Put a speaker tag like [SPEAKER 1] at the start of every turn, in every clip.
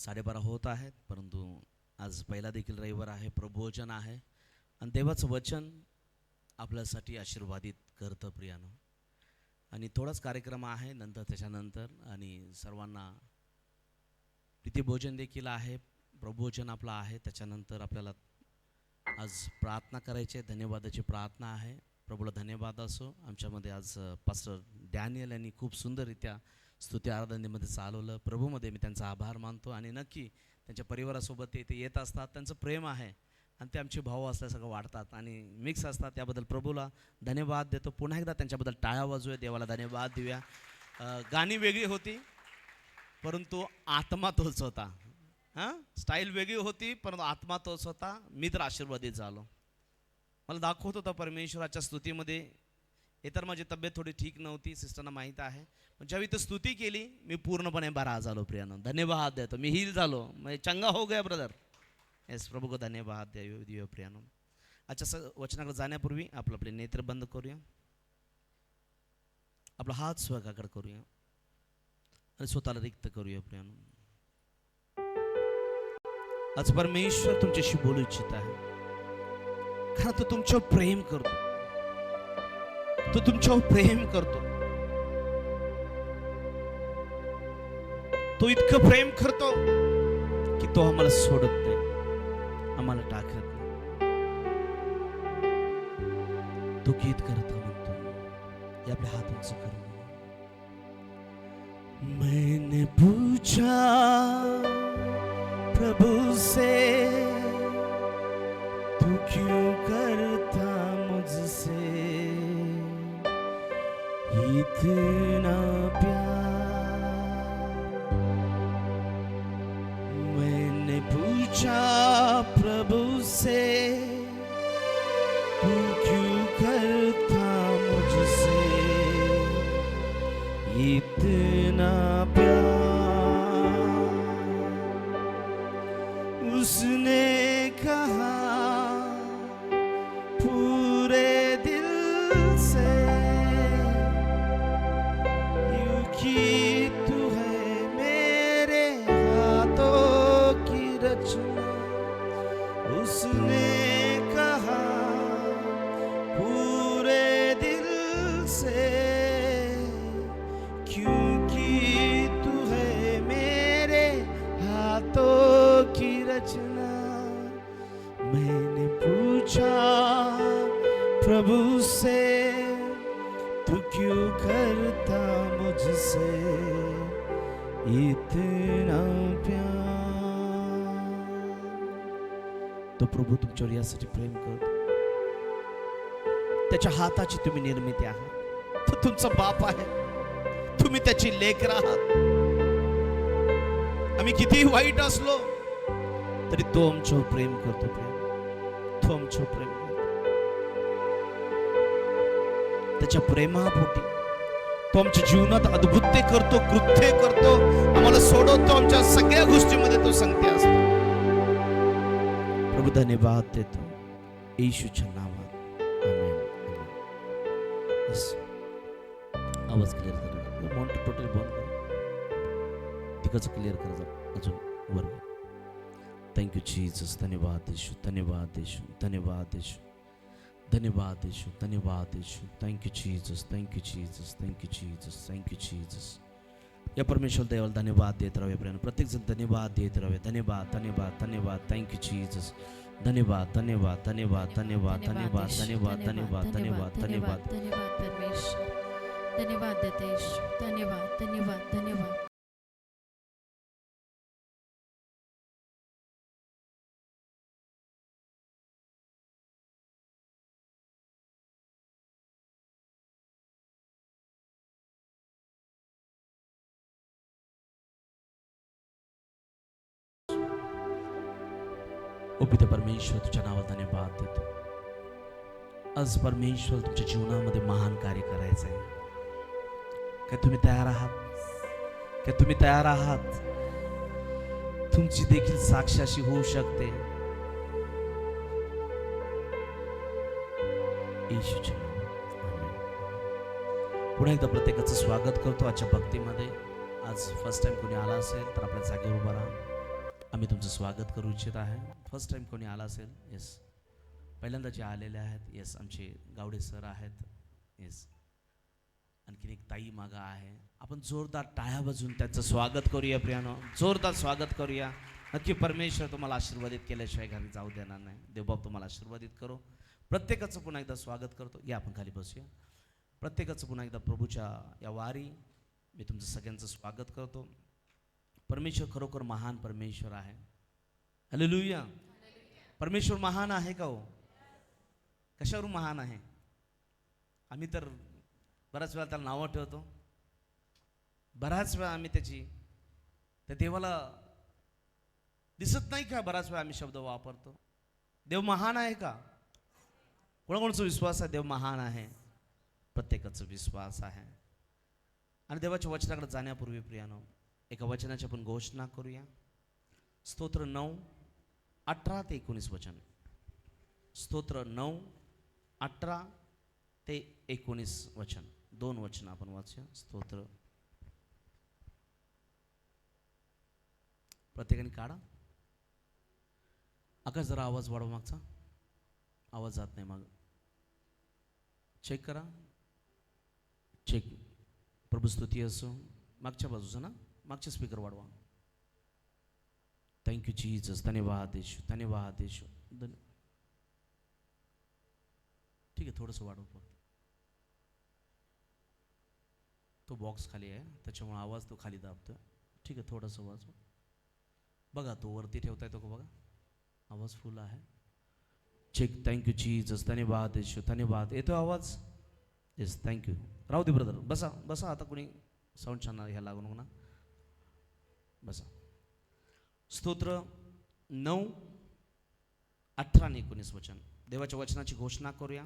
[SPEAKER 1] 12:30 होत आहेत, परंतु आज पहिला देखील रविवार आहे, प्रभुवचन आहे आणि देवाचं वचन आपल्यासाठी आशीर्वादित करतं प्रियानं. आणि थोडाच कार्यक्रम आहे नंतर त्याच्यानंतर, आणि सर्वांना प्रीतिभोजन देखील आहे, प्रभुवचन आपलं आहे. त्याच्यानंतर आपल्याला आज प्रार्थना करायची, धन्यवादाची प्रार्थना आहे. प्रभूला धन्यवाद असो. आमच्यामध्ये आज पास्टर डॅनियल यांनी खूप सुंदररित्या स्तुती आराधनेमध्ये चालवलं. प्रभूमध्ये मी त्यांचा आभार मानतो आणि नक्की त्यांच्या परिवारासोबत ते येत असतात. त्यांचं प्रेम आहे आणि ते आमचे भाऊ असल्यासारखं वाढतात आणि मिक्स असतात. त्याबद्दल प्रभूला धन्यवाद देतो. पुन्हा एकदा त्यांच्याबद्दल टाळ्या वाजूया, देवाला धन्यवाद देऊया. गाणी वेगळी होती परंतु आत्मा तोच होता. स्टाईल वेगळी होती परंतु आत्मा तोच होता. मी तर आशीर्वादित झालो. मला दाखवत होता परमेश्वराच्या स्तुतीमध्ये. हे तर माझी तब्येत थोडी ठीक नव्हती, सिस्टरना माहीत आहे, पण ज्यावेळी तर स्तुती केली मी पूर्णपणे बरा झालो. प्रियानं धन्यवाद देतो. मी हील झालो, म्हणजे चंगा हो गया ब्रदर. येस, प्रभू को धन्यवाद देऊया प्रियानं. अच्छा, वचनाकडे जाण्यापूर्वी आपले नेत्र बंद करूया, आपला हात स्वर्गाकडे करूया आणि स्वतःला रिक्त करूया प्रियानं. आज परमेश्वर तुमच्याशी बोलू इच्छित आहे, कारण तो तुमच्यावर प्रेम करतो. तो तुमच्यावर प्रेम करतो. तो इतकं प्रेम करतो की तो आम्हाला सोडत नाही, आम्हाला टाकत नाही. तो गीत करतो म्हणतो, हे आपल्या हात उंच करून. मैंने पूछा प्रभु से, तू क्यों करता मुझसे इतना प्यार. मैंने पूछा प्रभु से, तू क्यों करता मुझसे इतना प्यार. उसने कहा पूरे दिल से कि तू है मेरे हाथों की रचना. उसने कहा पूरे दिल से, क्योंकि तू है मेरे हाथों की रचना. मैंने पूछा प्रभु से, तू क्यों करता मुझसे इतना प्यार. तो प्रभू तुमच्यावर यासाठी प्रेम करतो. त्याच्या हाताची तुम्ही निर्मिती आहात. तो तुमचा बाप आहे, तुम्ही त्याची लेकर आहात. आम्ही कितीही वाईट असलो तरी तो आमच्यावर प्रेम करतो. तो आमच्यावर प्रेम करतो. त्याच्या प्रेमापोटी तो आमच्या जीवनात अद्भुत्य करतो, कृत्य करतो, आम्हाला सोडवतो. आमच्या सगळ्या गोष्टीमध्ये तो संगती असतो. प्रभू धन्यवाद देतो येशूच्या नावात, आमेन. आवाज क्लिअर करा, मॉनिटर टोटल बंद करा, तिकडचं क्लिअर करा अजून वर. Thank you Jesus. धन्यवाद येशू, धन्यवाद येशू, धन्यवाद येशू, धन्यवाद येशू, धन्यवाद येशू. Thank you Jesus, thank you Jesus, thank you Jesus, thank you Jesus. या परमेश्वर देवाला धन्यवाद देत राहूया प्रियानं. प्रत्येकजण धन्यवाद देत राहूया. धन्यवाद, धन्यवाद, धन्यवाद. Thank you Jesus. धन्यवाद, धन्यवाद, धन्यवाद, धन्यवाद, धन्यवाद, धन्यवाद, धन्यवाद, धन्यवाद, धन्यवाद.
[SPEAKER 2] धन्यवाद परमेश्वर. धन्यवाद देते येशू. धन्यवाद, धन्यवाद, धन्यवाद.
[SPEAKER 1] ओ पिता परमेश्वर, तुझ्या नावाला धन्यवाद देतो. आज परमेश्वर तुमच्या जीवनामध्ये महान कार्य करायचं आहे. काय तुम्ही तयार आहात? काय तुम्ही तयार आहात? तुमची देखील साक्ष अशी होऊ शकते. येशूच्या नावात, आमेन. पुन्हा एकदा प्रत्येकाचं स्वागत करतो आजच्या भक्तीमध्ये. आज फर्स्ट टाइम कोणी आला असेल तर आपल्या जागेवर उभा राहा. आम्ही तुमचं स्वागत करू इच्छित आहे. फर्स्ट टाईम कोणी आला असेल, येस. पहिल्यांदा जे आलेले आहेत, येस, आमचे गावडे सर आहेत, येस. आणखीन एक ताई मागं आहे. आपण जोरदार टाळ्या वाजवून त्यांचं स्वागत करूया प्रियानो, जोरदार स्वागत करूया. नक्की परमेश्वर तुम्हाला आशीर्वादित केल्याशिवाय घरी जाऊ देणार नाही. देवबाप तुम्हाला आशीर्वादित करो. प्रत्येकाचं पुन्हा एकदा स्वागत करतो. या आपण खाली बसूया. प्रत्येकाचं पुन्हा एकदा प्रभूच्या या वारी मी तुमचं सगळ्यांचं स्वागत करतो. परमेश्वर खरोखर महान परमेश्वर आहे. हालेलुया. परमेश्वर महान आहे का हो? कशावरून महान आहे? आम्ही तर बऱ्याच वेळा त्याला नावं ठेवतो, बऱ्याच वेळा आम्ही त्या देवाला दिसत नाही का, बराच वेळा आम्ही शब्द वापरतो. देव महान आहे का? कोणाकोणाचा विश्वास आहे देव महान आहे? प्रत्येकाचा विश्वास आहे. आणि देवाच्या वचनाकडे जाण्यापूर्वी प्रियानो, एका वचनाची आपण घोषणा करूया. स्तोत्र 9:18 ते 19 वचन. स्तोत्र 9:18 ते 19 वचन. 2 वचन आपण वाचूया. स्तोत्र प्रत्येकाने काढा. आकाश जरा आवाज वाढवा, मागचा आवाज जात नाही माग. चेक करा, चेक. प्रभू स्तुती असो. मागच्या बाजूचा ना, मागचे स्पीकर वाढवा. Thank you Jesus. धन्यवाद येशू, धन्यवाद येशू. ठीक आहे, थोडंसं वाढव फक्त. तो बॉक्स खाली आहे त्याच्यामुळे आवाज तो खाली दाबतो. ठीक आहे, थोडंसं वाजव. बघा तो वरती ठेवता येतो का बघा. आवाज फुल आहे. चेक. Thank you Jesus. धन्यवाद येशू, धन्यवाद. येतो आवाज? Yes, thank you. राहू दे ब्रदर, बसा बसा. आता कोणी साऊंड छान ह्या लागू नको ना, बसा. स्तोत्र 9:18 आणि 19 वचन. देवाच्या वचनाची घोषणा करूया.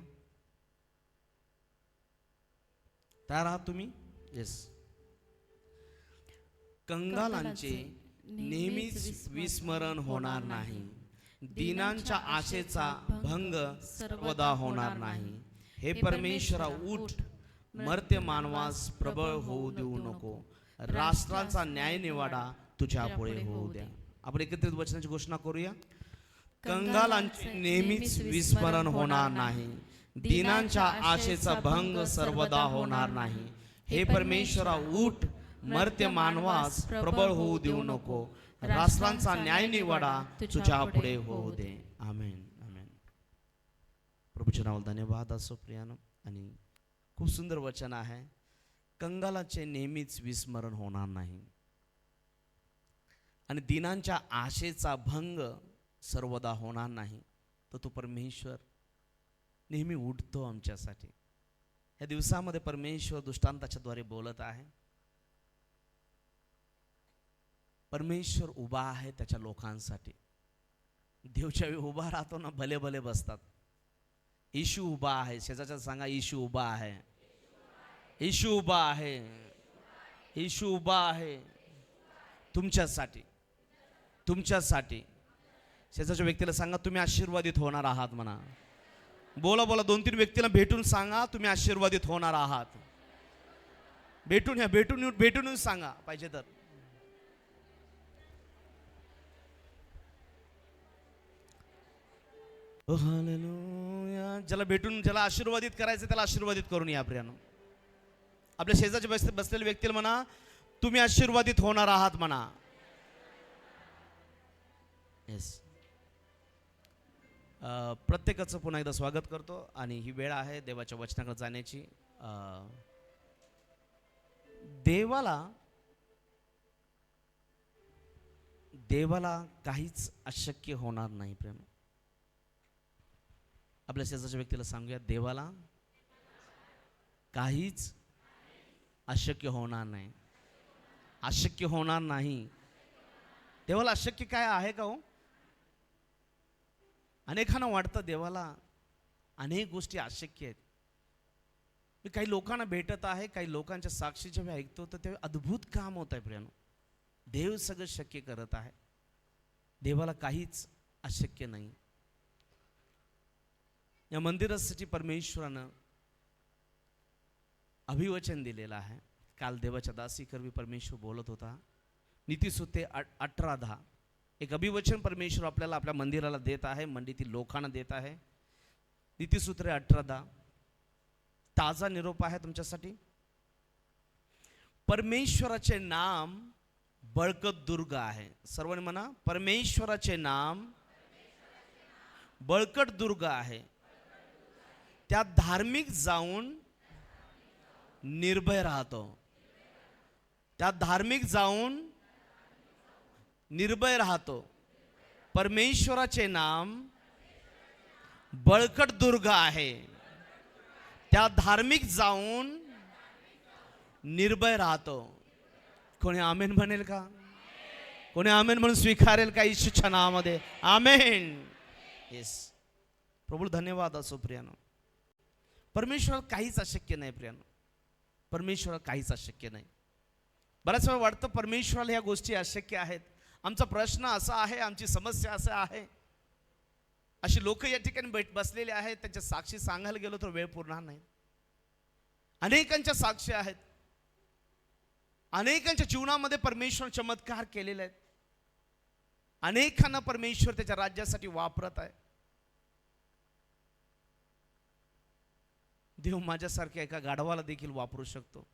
[SPEAKER 1] तयार आहात तुम्ही? येस. कंगालांचे नेहमीच विस्मरण होणार नाही, दीनांच्या आशेचा भंग सर्वदा होणार नाही. हे परमेश्वरा उठ, मर्त्य मानवास प्रबळ होऊ देऊ नको, राष्ट्राचा न्याय निवाडा तुझ्या पुढे होऊ द्या. आपण एकत्रित वचनाची घोषणा करूया. कंगालांचे नेहमीच विस्मरण होणार नाही, दीनांच्या आशेचा भंग सर्वदा होणार नाही. हे परमेश्वरा उठ, मर्त्य मानवास प्रबळ होऊ देऊ नको, राष्ट्रांचा न्याय निवाडा तुझ्या पुढे होऊ दे. आमेन, आमेन. प्रभूच्या नावाला धन्यवाद असो प्रियानो. आणि खूप सुंदर वचन आहे. कंगालाचे नेहमीच विस्मरण होणार नाही आणि दिनांच्या आशेचा भंग सर्वदा होणार नाही. तर तो परमेश्वर नेहमी उठतो आमच्यासाठी. या दिवसामध्ये परमेश्वर दृष्टांताच्या द्वारे बोलत आहे. परमेश्वर उभा आहे त्याच्या लोकांसाठी. देव ज्यावेळी उभा राहतो ना, भले भले बसतात. येशू उभा आहे. शेजारच्या सांगा, येशू उभा आहे, येशू उभा आहे, येशू उभा आहे तुमच्यासाठी, तुमच्यासाठी. शेजारच्या व्यक्तीला सांगा, तुम्ही आशीर्वादित होणार आहात म्हणा. बोला बोला, 2-3 व्यक्तीला भेटून सांगा, तुम्ही आशीर्वादित होणार आहात. भेटून या, भेटून सांगा पाहिजे तर. हालेलुया. ज्याला आशीर्वादित करायचं त्याला आशीर्वादित करून या प्रियानो. आपल्या शेजारच्या बसलेल्या व्यक्तीला म्हणा, तुम्ही आशीर्वादित होणार आहात म्हणा. येस. प्रत्येकाचं पुन्हा एकदा स्वागत करतो. आणि ही वेळ आहे देवाच्या वचनाकडे जाण्याची. देवाला काहीच अशक्य होणार नाही प्रेम. आपल्या शेजारच्या व्यक्तीला सांगूया, देवाला काहीच अशक्य होणार नाही. अशक्य होणार नाही. देवाला अशक्य काय आहे का हो? अनेकांना वाटतं देवाला अनेक गोष्टी अशक्य आहेत. मी काही लोकांना भेटत आहे, काही लोकांच्या साक्षी जेव्हा ऐकतो तर तेव्हा अद्भुत काम होत आहे प्रियानो. देव सगळं शक्य करत आहे. देवाला काहीच अशक्य नाही. या मंदिरासाठी परमेश्वरानं अभिवचन दिलेलं आहे. काल देवाच्या दासी करवी परमेश्वर बोलत होता. नीतिसूते 18:10 एक अभिवचन परमेश्वर आपल्याला आपल्या मंदिराला देत आहे, मंडळीतील लोकांना देत आहे. नीतिसूत्रे 18:10 ताजा निरोप आहे तुमच्यासाठी. परमेश्वराचे नाम बळकट दुर्ग आहे. सर्वांनी म्हणा, परमेश्वराचे नाम बळकट दुर्ग आहे, त्यात धार्मिक जाऊन निर्भय राहतो. त्यात धार्मिक जाऊन निर्भय राहतो. परमेश्वराचे नाम बळकट दुर्ग आहे, त्या धार्मिक जाऊन निर्भय राहतो. कोणी आमेन म्हणेल का? कोणी आमेन म्हणून स्वीकारेल का येशूच्या नावामध्ये? आमेन. येस, प्रभू धन्यवाद असो प्रियानो. परमेश्वराला काहीच अशक्य नाही प्रियानो. परमेश्वराला काहीच अशक्य नाही. बऱ्याच वेळा वाटतं परमेश्वराला ह्या गोष्टी अशक्य आहेत. आमचा प्रश्न असा आहे, आमची समस्या असं आहे. अशी लोक या ठिकाणी बसलेले आहेत, त्यांच्या साक्षी सांगायला गेलो तर वेळ पुरणार नाही. अनेकांच्या साक्षी आहेत. अनेकांच्या जीवनामध्ये परमेश्वर चमत्कार केलेले आहेत. अनेकांना परमेश्वर त्याच्या राज्यासाठी वापरत आहे. देव माझ्यासारख्या एका गाढवाला देखील वापरू शकतो,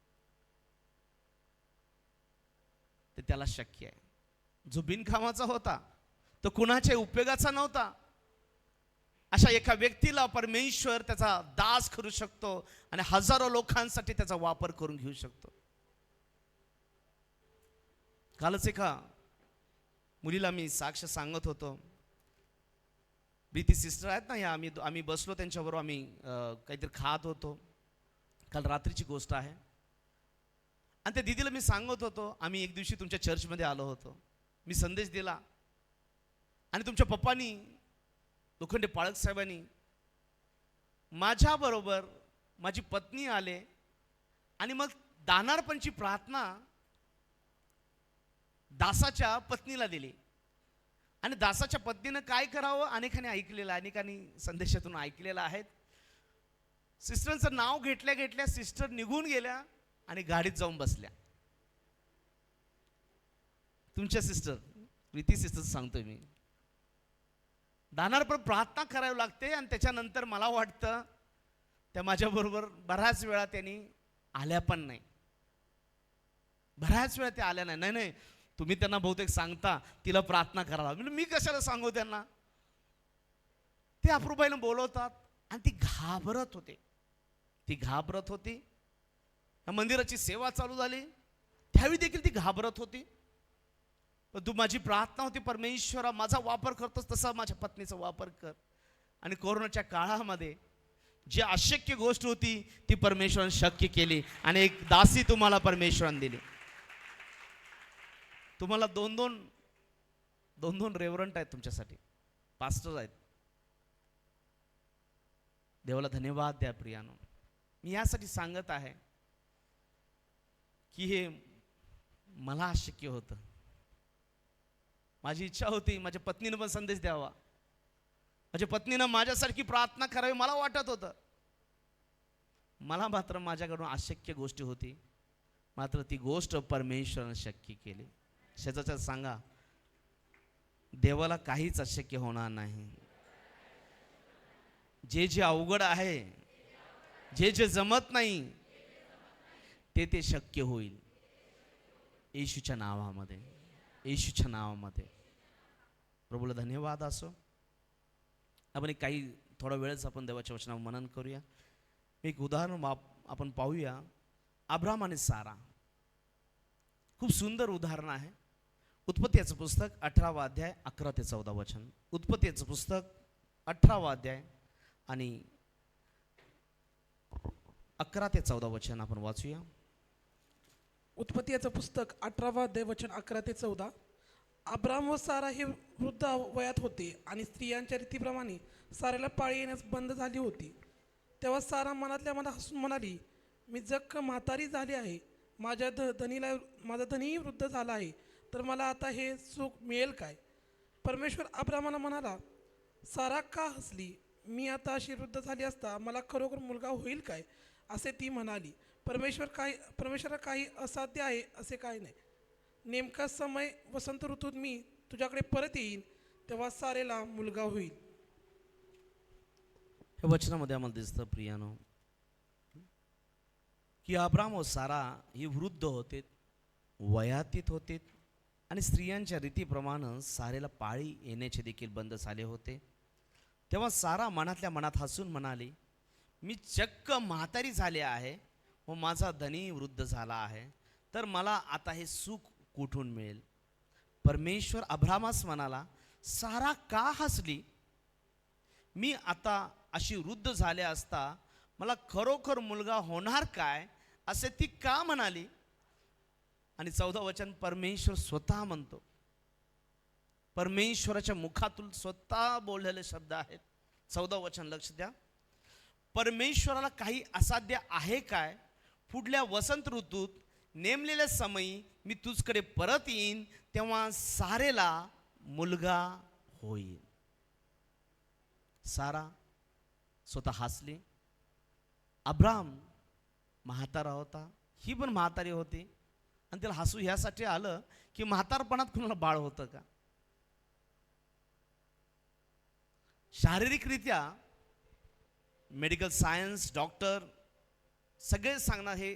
[SPEAKER 1] ते त्याला शक्य आहे. जो बिनकामाचा होता, तो कुणाच्या उपयोगाचा नव्हता, अशा एका व्यक्तीला परमेश्वर त्याचा दास करू शकतो आणि हजारो लोकांसाठी त्याचा वापर करून घेऊ शकतो. कालच एका मुलीला मी साक्ष सांगत होतो. प्रीती सिस्टर आहेत ना, या आम्ही बसलो त्यांच्याबरोबर, आम्ही काहीतरी खात होतो. काल रात्रीची गोष्ट आहे. आणि त्या दीदीला मी सांगत होतो, आम्ही एक दिवशी तुमच्या चर्चमध्ये आलो होतो, मी संदेश दिला आणि तुमच्या पप्पांनी, लोखंडे पाळक साहेबांनी माझ्याबरोबर माझी पत्नी आले आणि मग दानार्पणची प्रार्थना दासाच्या पत्नीला दिली. आणि दासाच्या पत्नीनं काय करावं अनेकांनी ऐकलेलं, अनेकांनी संदेशातून ऐकलेलं आहे. सिस्टरचं नाव घेतल्या घेतल्या सिस्टर निघून गेल्या आणि गाडीत जाऊन बसल्या. तुमच्या सिस्टर प्रीती सिस्टर सांगतोय मी. दानार्पण प्रार्थना करावी लागते आणि त्याच्यानंतर मला वाटतं त्या माझ्याबरोबर बऱ्याच वेळा त्यांनी आल्या पण नाही. बऱ्याच वेळा त्या आल्या नाही. नाही तुम्ही त्यांना बहुतेक सांगता तिला प्रार्थना करायला. मी कशाला सांगू त्यांना? ते अप्रूबाईनं बोलवतात आणि ती घाबरत होते. ती घाबरत होती. या मंदिराची सेवा चालू झाली त्यावेळी देखील ती घाबरत होती. पण तू माझी प्रार्थना होती, परमेश्वरा माझा वापर करतोस तसा माझ्या पत्नीचा वापर कर. आणि कोरोनाच्या काळामध्ये जी अशक्य गोष्ट होती ती परमेश्वराने शक्य केली आणि एक दासी तुम्हाला परमेश्वराने दिली. तुम्हाला दोन दोन रेव्हरंट आहेत तुमच्यासाठी, पास्टर आहेत. देवाला धन्यवाद द्या प्रियानो. मी यासाठी सांगत आहे की हे मला अशक्य होतं. माझी इच्छा होती माझ्या पत्नीनं पण संदेश द्यावा, माझ्या पत्नीनं माझ्यासारखी प्रार्थना करावी मला वाटत होतं. मला मात्र माझ्याकडून अशक्य गोष्टी होती, मात्र ती गोष्ट परमेश्वराने शक्य केली. शेजारच्या सांगा, देवाला काहीच अशक्य होणार नाही. जे जे अवघड आहे, जे जे जमत नाही ते शक्य होईल येशूच्या नावामध्ये. येशूच्या नावामध्ये प्रभूला धन्यवाद असो. आपण काही थोडा वेळच आपण देवाच्या वचनावर मनन करूया. एक उदाहरण आपण पाहूया. अब्राम आणि सारा, खूप सुंदर उदाहरण आहे. उत्पत्तीचं पुस्तक 18वा अध्याय 11 ते 14 वचन. उत्पत्तीचं पुस्तक 18वा अध्याय आणि 11 ते 14 वचन आपण वाचूया.
[SPEAKER 3] उत्पत्तीचं पुस्तक 18वा अध्याय वचन 11 ते 14. अब्राम व सारा हे वृद्ध वयात होते आणि स्त्रियांच्या रीतीप्रमाणे साऱ्याला पाळी येण्यास बंद झाली होती. तेव्हा सारा मनातल्या मनात हसून म्हणाली, मी जग म्हातारी झाली आहे, माझा धनीही वृद्ध झाला आहे, तर मला आता हे सुख मिळेल काय? परमेश्वर अब्रामाला म्हणाला, सारा का हसली? मी आता अशी वृद्ध झाली असता मला खरोखर मुलगा होईल काय? असे ती म्हणाली. परमेश्वरा काही असाध्य आहे असे काही नाही. नेमका समय वसंत ऋतूत मी तुझ्याकडे परत येईन तेव्हा सारेला मुलगा होईल.
[SPEAKER 1] हे वचनामध्ये आम्हाला दिसतं प्रियानो की अब्राम व सारा ही वृद्ध होते, वयातीत होते आणि स्त्रियांच्या रीतीप्रमाणे सारेला पाळी येण्याचे देखील बंद झाले होते. तेव्हा सारा मनातल्या मनात हसून म्हणाली, मी चक्क म्हातारी झाले आहे व माझा धनी वृद्ध झाला आहे, तर मला आता हे सुख कुठून मिळेल? परमेश्वर अब्रामास म्हणाला, सारा का हसली? मी आता अशी वृद्ध झाले असता मला खरोखर मुलगा होणार काय असे ती का म्हणाली? आणि 14 वचन परमेश्वर स्वतः म्हणतो, परमेश्वराच्या मुखातून स्वतः बोललेले शब्द आहेत. 14 वचन लक्ष द्या. परमेश्वराला काही असाध्य आहे काय? पुढल्या वसंत ऋतूत नेमलेल्या समयी मी तुझकडे परत येईन तेव्हा सारेला मुलगा होईल. सारा स्वतः हसली. अब्राम म्हातारा होता, ही पण म्हातारी होती आणि त्याला हसू ह्यासाठी आलं की म्हातारपणात कुणाला बाळ होतं का? शारीरिकरित्या मेडिकल सायन्स डॉक्टर सगळे सांगणार हे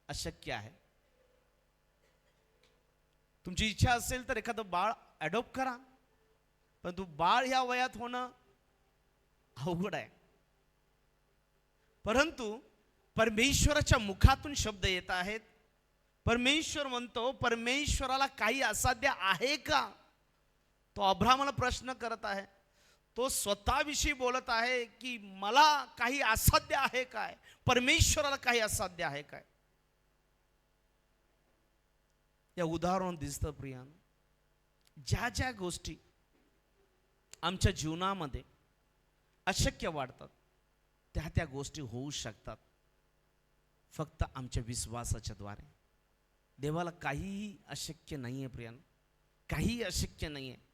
[SPEAKER 1] अशक्य आहे. तुमची इच्छा असेल तर एखादं बाळ ॲडॉप्ट करा, परंतु बाळ ह्या वयात होणं अवघड आहे. परंतु परमेश्वराच्या मुखातून शब्द येत आहेत. परमेश्वर म्हणतो, परमेश्वराला काही असाध्य आहे का? तो अब्रामाला प्रश्न करत आहे. तो स्वतःविषयी बोलत आहे की मला काही असाध्य आहे काय? परमेश्वराला काही असाध्य आहे काय? या उदाहरण दिसतं प्रियानो, ज्या ज्या गोष्टी आमच्या जीवनामध्ये अशक्य वाटतात त्या त्या गोष्टी होऊ शकतात फक्त आमच्या विश्वासाच्या द्वारे. देवाला काहीही अशक्य नाही आहे प्रियानो, काही अशक्य नाही आहे.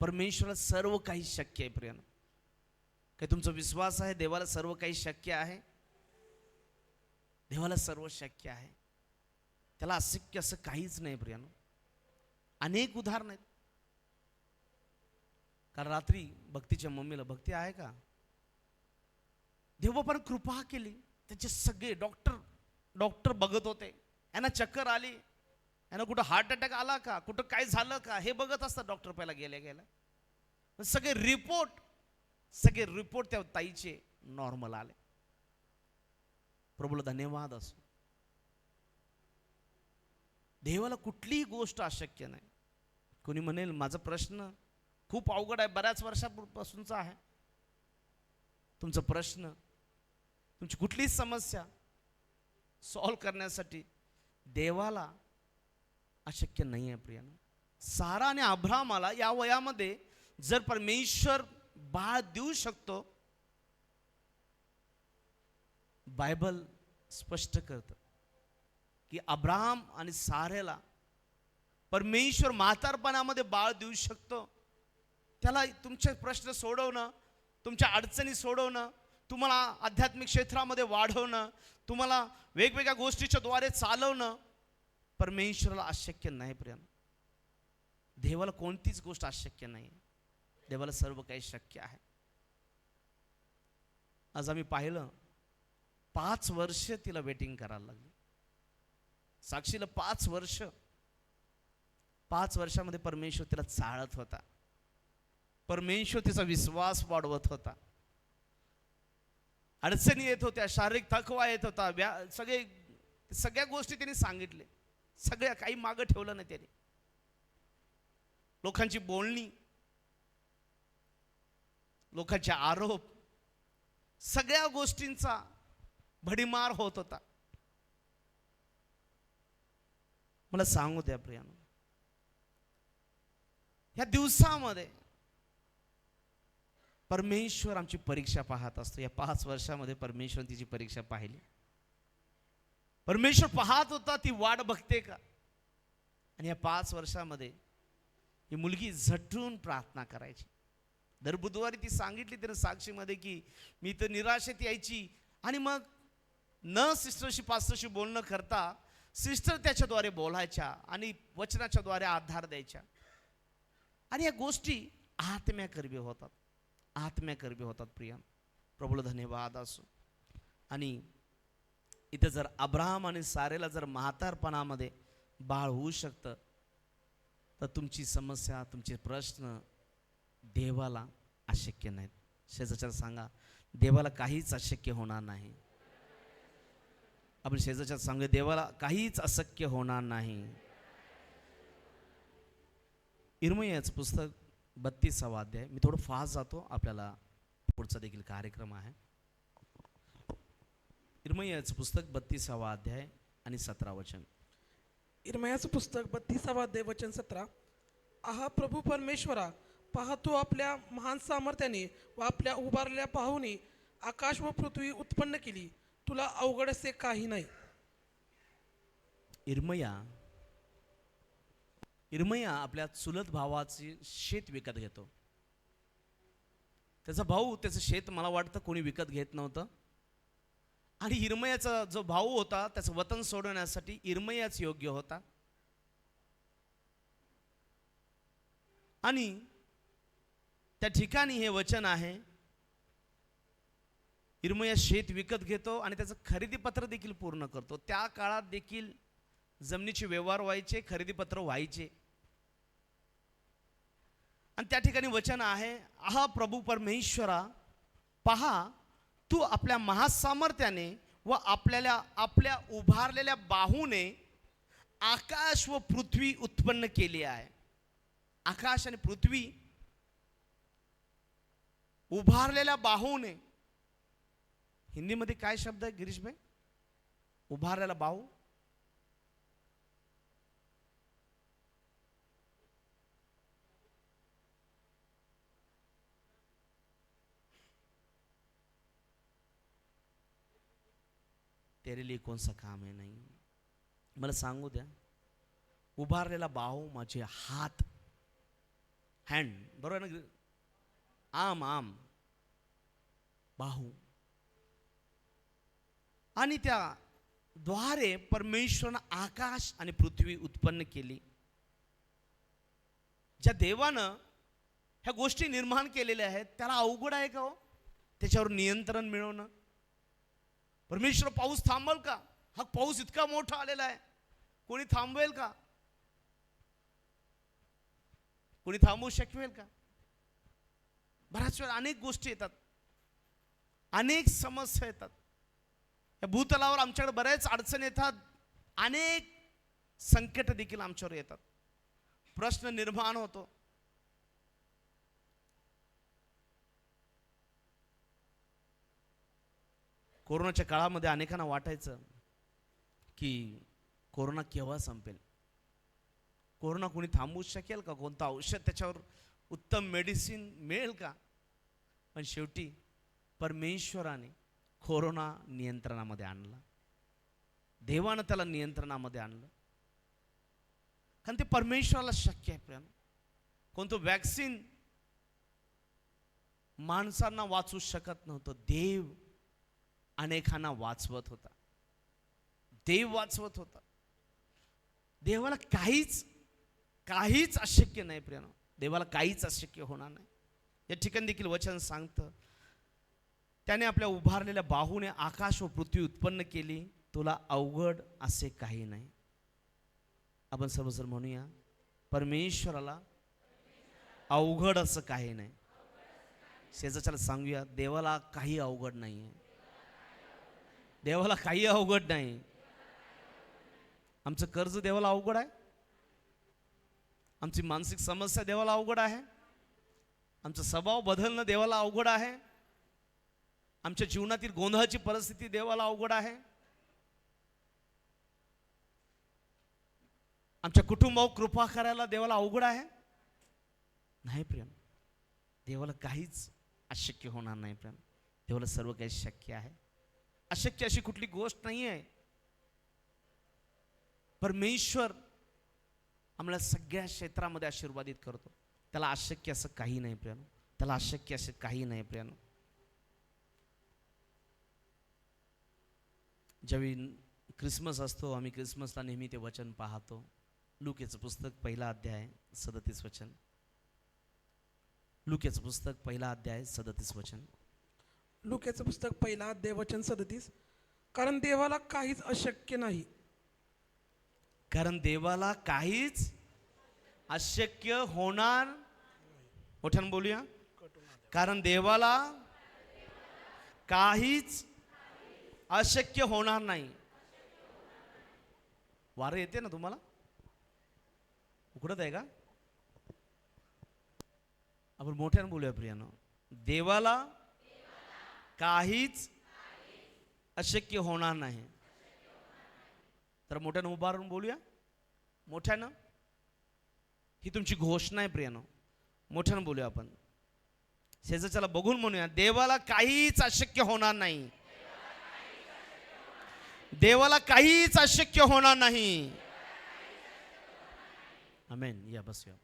[SPEAKER 1] परमेश्वराला सर्व काही शक्य आहे प्रियानो. काही तुमचा विश्वास आहे देवाला सर्व काही शक्य आहे? देवाला सर्व शक्य आहे, त्याला अशक्य असं काहीच नाही प्रियानो. अनेक उदाहरण आहेत. कारण रात्री भक्तीच्या मम्मीला भक्ती आहे का? देवबापानं कृपा केली, त्याचे सगळे डॉक्टर बघत होते, यांना चक्कर आली, यांना कुठं हार्ट अटॅक आला का, कुठं काय झालं का हे बघत असतात डॉक्टर पहिला गेल्या. सगळे रिपोर्ट त्या ताईचे नॉर्मल आले. प्रभूला धन्यवाद असो. देवाला कुठलीही गोष्ट अशक्य नाही. कोणी म्हणेल माझा प्रश्न खूप अवघड आहे, बऱ्याच वर्षापासूनचा आहे. तुमचा प्रश्न, तुमची कुठलीही समस्या सॉल्व करण्यासाठी देवाला अशक्य नाही आहे प्रियानो. सारा आणि अब्रामाला या वयामध्ये जर परमेश्वर बाळ देऊ शकतो, बायबल स्पष्ट करतं की अब्राम आणि सारेला परमेश्वर म्हातारपणामध्ये बाळ देऊ शकतो. त्याला तुमचे प्रश्न सोडवणं, तुमच्या अडचणी सोडवणं, तुम्हाला आध्यात्मिक क्षेत्रामध्ये वाढवणं, तुम्हाला वेगवेगळ्या गोष्टीच्या द्वारे चालवणं परमेश्वराला अशक्य नाही प्रियानो. देवाला कोणतीच गोष्ट अशक्य नाही. देवाला सर्व काही शक्य आहे. आज आम्ही पाहिलं 5 वर्ष तिला वेटिंग करायला लागली. साक्षीला 5 वर्ष, 5 वर्षामध्ये परमेश्वर तिला चाळत होता. परमेश्वर तिचा विश्वास वाढवत होता. अडचणी येत होत्या, शारीरिक थकवा येत होता, सगळ्या गोष्टी त्यांनी सांगितले, सगळ्या काही मागं ठेवलं नाही त्यांनी. लोकांची बोलणी, लोकांचे आरोप, सगळ्या गोष्टींचा भडीमार होत होता. मला सांगू द्या प्रियानो, या दिवसामध्ये परमेश्वर आमची परीक्षा पाहत असतो. या 5 वर्षामध्ये परमेश्वर तिची परीक्षा पाहिली. परमेश्वर पाहत होता ती वाट बघते का. आणि या 5 वर्षामध्ये ही मुलगी झटून प्रार्थना करायची. दर बुधवारी ती सांगितली तिने साक्षीमध्ये की मी तर निराशेत यायची आणि मग न सिस्टरशी पास्टरशी बोलणं करता सिस्टर त्याच्याद्वारे बोलायच्या आणि वचनाच्या द्वारे आधार द्यायच्या. आणि या गोष्टी आत्म्याकरवी होतात, आत्म्याकरवी होतात प्रिया. प्रभूला धन्यवाद असो. आणि इथं जर अब्राहम आणि सारेला जर म्हातारपणामध्ये बाळ होऊ शकतं, तर तुमची समस्या, तुमचे प्रश्न देवाला अशक्य नाहीत. शेजारच्याला सांगा, देवाला काहीच अशक्य होणार नाही. आपण शेजारच्या सांगूया, देवाला काहीच अशक्य होणार नाही. इर्मयाचं पुस्तक 32वा अध्याय. मी थोडं फास्ट जातो, आपल्याला पुढचा देखील कार्यक्रम आहे. इर्मयाचं पुस्तक 32वा अध्याय आणि 17 वचन.
[SPEAKER 3] इर्मयाचं पुस्तक 32वा अध्याय वचन 17. आहा प्रभू परमेश्वरा, पहा तू आपल्या महान सामर्थ्याने व आपल्या उभारलेल्या पाहुने आकाश व पृथ्वी उत्पन्न केली, तुला अवघड असे काही नाही.
[SPEAKER 1] इर्मया आपल्या चुलत भावाचे शेत विकत घेतो. त्याचा भाऊ त्याचं शेत मला वाटतं कोणी विकत घेत नव्हतं. आणि इर्मयाचा जो भाऊ होता त्याचं वतन सोडवण्यासाठी इर्मयाच योग्य होता. आणि त्या ठिकाणी हे वचन आहे, इर्मया शेत विकत घेतो आणि त्याचं खरेदीपत्र देखील पूर्ण करतो. त्या काळात देखील जमिनीचे व्यवहार व्हायचे, खरेदीपत्र व्हायचे. आणि त्या ठिकाणी वचन आहे, आहा प्रभू परमेश्वरा, पहा तू आपल्या महासामर्थ्याने व आपल्या उभारलेल्या बाहूने आकाश व पृथ्वी उत्पन्न केली आहे. आकाश आणि पृथ्वी उभारलेल्या बाहूने. हिंदीमध्ये काय शब्द आहे गिरीश भाई? उभारलेला बाहू. तेरे लिए कौन सा काम है नहीं. मला सांगू द्या, उभारलेला बाहू माझे हात, हँड, बरोबर ना? आम बाहू. आणि त्या द्वारे परमेश्वरानं आकाश आणि पृथ्वी उत्पन्न केली. ज्या देवानं ह्या गोष्टी निर्माण केलेल्या आहेत त्याला अवघड आहे का हो त्याच्यावर नियंत्रण मिळवणं? परमेश्वर पाऊस थांबल का? हा पाऊस इतका मोठा आलेला आहे, कोणी थांबवेल का? कोणी थांबवू शकेल का? बऱ्याच वेळा अनेक गोष्टी येतात, अनेक समस्या येतात. या भूतलावर आमच्याकडे बऱ्याच अडचणी येतात, अनेक संकट देखील आमच्यावर येतात. प्रश्न निर्माण होतो, कोरोनाच्या काळामध्ये अनेकांना वाटायचं की कोरोना केव्हा संपेल, कोरोना कोणी थांबवू शकेल का, कोणतं औषध त्याच्यावर उत्तम मेडिसिन मिळेल का? पण शेवटी परमेश्वराने कोरोना नियंत्रणामध्ये आणला, देवानं त्याला नियंत्रणामध्ये आणलं. कारण ते परमेश्वराला शक्य आहे प्रियानो. कोणतं वॅक्सिन माणसांना वाचवू शकत नव्हतं, देव अनेकांना वाचवत होता, देव वाचवत होता. देवाला काहीच अशक्य नाही प्रियानो, देवाला काहीच अशक्य होणार नाही. या ठिकाणी देखील वचन सांगतं, त्याने आपल्या उभारलेल्या बाहूने आकाश व पृथ्वी उत्पन्न केली, तुला अवघड असे काही नाही. आपण सर्वजण म्हणूया, परमेश्वराला अवघड असं काही नाही. शेजारच्याला सांगूया, देवाला काही अवघड नाही आहे, देवाला काही अवघड नाही. आमचं कर्ज देवाला अवघड आहे, आमची मानसिक समस्या देवाला अवघड आहे, आमचा स्वभाव बदलणं देवाला अवघड आहे, आमच्या जीवनातील गोंधळाची परिस्थिती देवाला अवघड आहे, आमच्या कुटुंबावर कृपा करायला देवाला अवघड आहे. नाही प्रिय, देवाला काहीच अशक्य होणार नाही प्रिय. देवाला सर्व काही शक्य आहे. अशक्य अशी कुठली गोष्ट नाही आहे. परमेश्वर आम्हाला सगळ्या क्षेत्रामध्ये आशीर्वादित करतो. त्याला अशक्य असं काही नाही प्रियानो, त्याला अशक्य असं काही नाही प्रियानो. ज्यावेळी क्रिसमस असतो, आम्ही क्रिसमसला नेहमी ते वचन पाहतो. लूकेचं पुस्तक 1 अध्याय 37 वचन. लुकेचं पुस्तक 1 अध्याय 37 वचन.
[SPEAKER 3] लुक्याचं पुस्तक 1 अध्याय वचन 37. कारण देवाला काहीच अशक्य नाही.
[SPEAKER 1] कारण देवाला काहीच अशक्य होणार. मोठ्यानं बोलूया. कारण देवाला काहीच अशक्य होणार नाही. वारं येते ना तुम्हाला? उकडत आहे का? आपण मोठ्यानं बोलूया प्रियानो. देवाला काहीच अशक्य होणार नाही. तर मोठ्यानं उभारून बोलूया. मोठ्यानं. ही तुमची घोषणा आहे प्रियानो. मोठ्यानं बोलूया आपण. शेजारच्याला बघून म्हणूया, देवाला काहीच अशक्य होणार नाही. देवाला काहीच अशक्य होणार नाही. आमेन. या बसूया.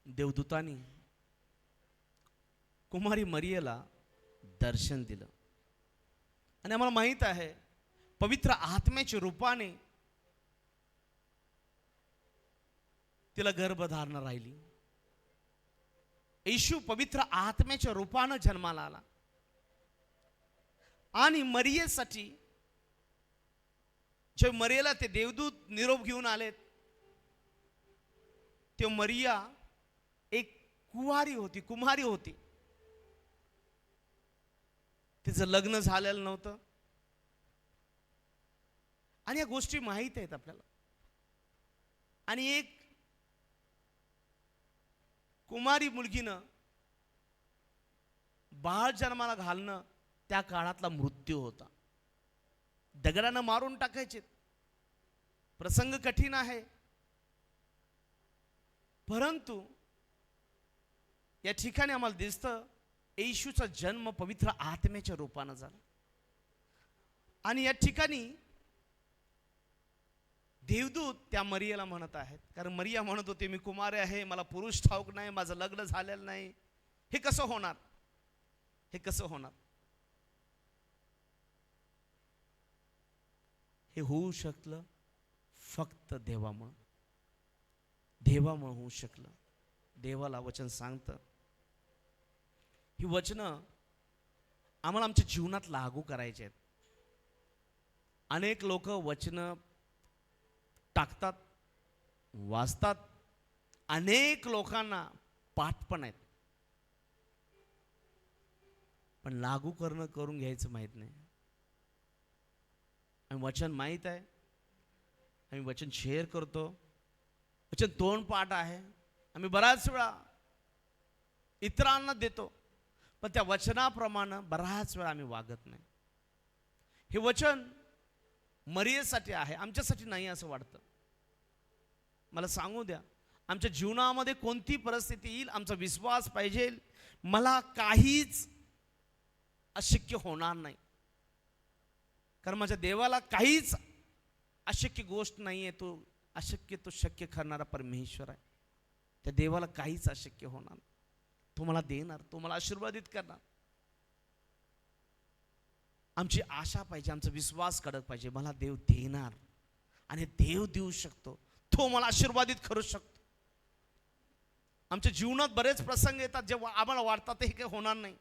[SPEAKER 1] देवदूतानी कुमारी मरियेला दर्शन दिलं आणि आम्हाला माहित आहे पवित्र आत्म्याच्या रूपाने तिला गर्भधारणा राहिली. येशू पवित्र आत्म्याच्या रूपानं जन्माला आला आणि मरियेसाठी जे मरियेला ते देवदूत निरोप घेऊन आलेत, ते मरिया एक कुमारी होती. तिचं लग्न झालेलं नव्हतं आणि या गोष्टी माहीत आहेत आपल्याला. आणि एक कुमारी मुलगीनं बाळ जन्माला घालणं त्या काळातला मृत्यू होता. दगडानं मारून टाकायचे. प्रसंग कठीण आहे, परंतु या ठिकाणी आम्हाला दिसतं येशूचा जन्म पवित्र आत्म्याच्या रूपानं झाला. आणि या ठिकाणी देवदूत त्या मरियाला म्हणत आहेत, कारण मरिया म्हणत होती मी कुमारी आहे, मला पुरुष ठाऊक नाही, माझं लग्न झालेलं नाही, हे कसं होणार, हे कसं होणार. हे होऊ शकलं फक्त देवामुळं. देवामुळं होऊ शकलं. देवाला वचन सांगतं. ही वचनं आम्हाला आमच्या जीवनात लागू करायचे आहेत. अनेक लोक वचनं टाकतात, वाचतात, अनेक लोकांना पाठ पण आहेत, पण लागू करून घ्यायचं माहीत नाही. आम्ही वचन माहीत आहे, आम्ही वचन शेअर करतो, वचन तोंड पाठ आहे, आम्ही बराच वेळा इतरांना देतो, पण त्या वचनाप्रमाणे बराच वेळा आम्ही वागत नाही. हे वचन मरियेसाठी आहे, आमच्यासाठी नाही असं वाटतं. मला सांगू द्या, आमच्या जीवनामध्ये कोणती परिस्थिती येईल, आमचा विश्वास पाहिजे मला काहीच अशक्य होणार नाही, कारण माझ्या देवाला काहीच अशक्य गोष्ट नाही आहे. तो अशक्य तो शक्य करणारा परमेश्वर आहे. त्या देवाला काहीच अशक्य होणार. तो मला देणार, तो मला आशीर्वादित करणार. आमची आशा पाहिजे, आमचा विश्वास कडक पाहिजे, मला देव देणार आणि देव देऊ शकतो, तो मला आशीर्वादित करू शकतो. आमच्या जीवनात बरेच प्रसंग येतात जेव्हा आम्हाला वाटतात हे काही होणार नाही,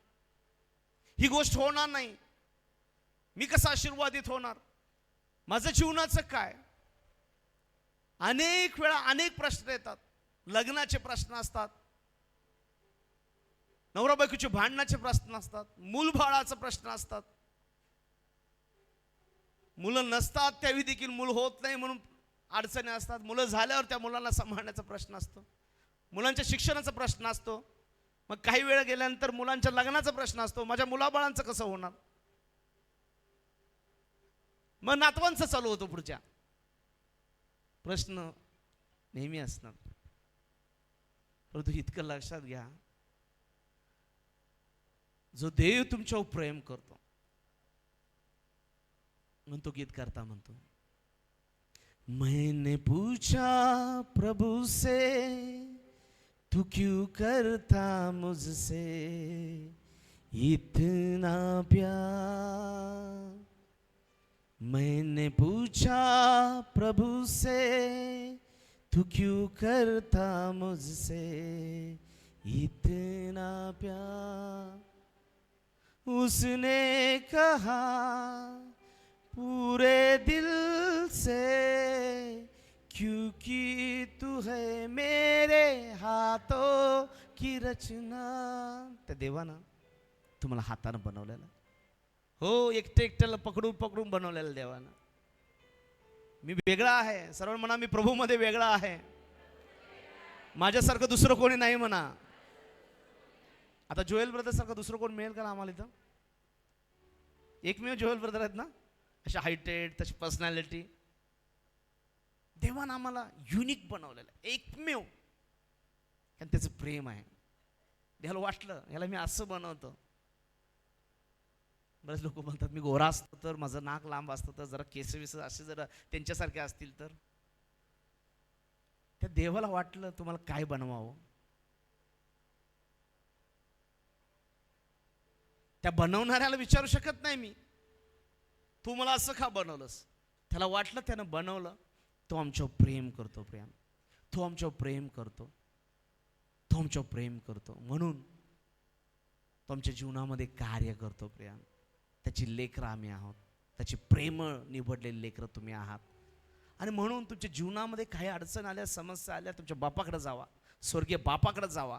[SPEAKER 1] ही गोष्ट होणार नाही, मी कसं आशीर्वादित होणार, माझं जीवनाचं काय. अनेक वेळा अनेक प्रश्न येतात. लग्नाचे प्रश्न असतात, नवरा बायकोचे भांडणाचे प्रश्न असतात, मूलबाळाचे प्रश्न असतात. मुलं नसतात त्यावेळी देखील मूल होत नाही म्हणून अडचणी असतात. मुलं झाल्यावर त्या मुलांना सांभाळण्याचा प्रश्न असतो, मुलांच्या शिक्षणाचा प्रश्न असतो. मग काही वेळ गेल्यानंतर मुलांच्या लग्नाचा प्रश्न असतो, माझ्या मुलाबाळांचं कसं होणार. मग नातवांचं चालू होतो पुढच्या प्रश्न नेहमी असणार. परंतु इतकं लक्षात घ्या, जो देव तुमच्यावर प्रेम करतो, म्हणतो गीत करता म्हणतो, मैंने पूछा प्रभु से तू क्यों करता मुझसे इतना प्यार. मैंने पूछा प्रभु से तू क्यों करता मुझसे इतना प्यार। उसने कहा पूरे दिल से, क्योंकि तू है मेरे हाथों की रचना। त्या देवानं तुम्हाला हातानं बनवलेलं, हो, एकटे एकट्याला पकडून पकडून बनवलेलं देवानं. मी वेगळा आहे, सर्व म्हणा मी प्रभूमध्ये वेगळा आहे, माझ्यासारखं दुसरं कोणी नाही म्हणा. आता जोएल ब्रदर सारखं दुसरं कोण मिळेल का आम्हाला इथं? एकमेव जोएल ब्रदर आहेत ना, अशा हायटेड, तशी पर्सनॅलिटी. देवानं आम्हाला युनिक बनवलेलं आहे, एकमेव. कारण त्याचं प्रेम आहे. देवाला वाटलं ह्याला मी असं बनवतो. बरेच लोक म्हणतात मी गोरा असतो तर, माझं नाक लांब असतं तर, जरा केस विस असे जरा त्यांच्यासारखे असतील तर. त्या देवाला वाटलं तुम्हाला काय बनवावं. त्या बनवणाऱ्याला विचारू शकत नाही मी, तू मला असं का बनवलंस. त्याला वाटलं, त्यानं बनवलं. तो आमच्यावर प्रेम करतो, प्रेम. तो आमच्यावर प्रेम करतो, तो आमच्यावर प्रेम करतो. म्हणून तो आमच्या जीवनामध्ये कार्य करतो, प्रेम. त्याची लेकरं आम्ही आहोत, त्याची प्रेमळ निवडलेली लेकरं तुम्ही आहात. आणि म्हणून तुमच्या जीवनामध्ये काही अडचण आल्या, समस्या आल्या, तुमच्या बापाकडे जावा, स्वर्गीय बापाकडे जावा.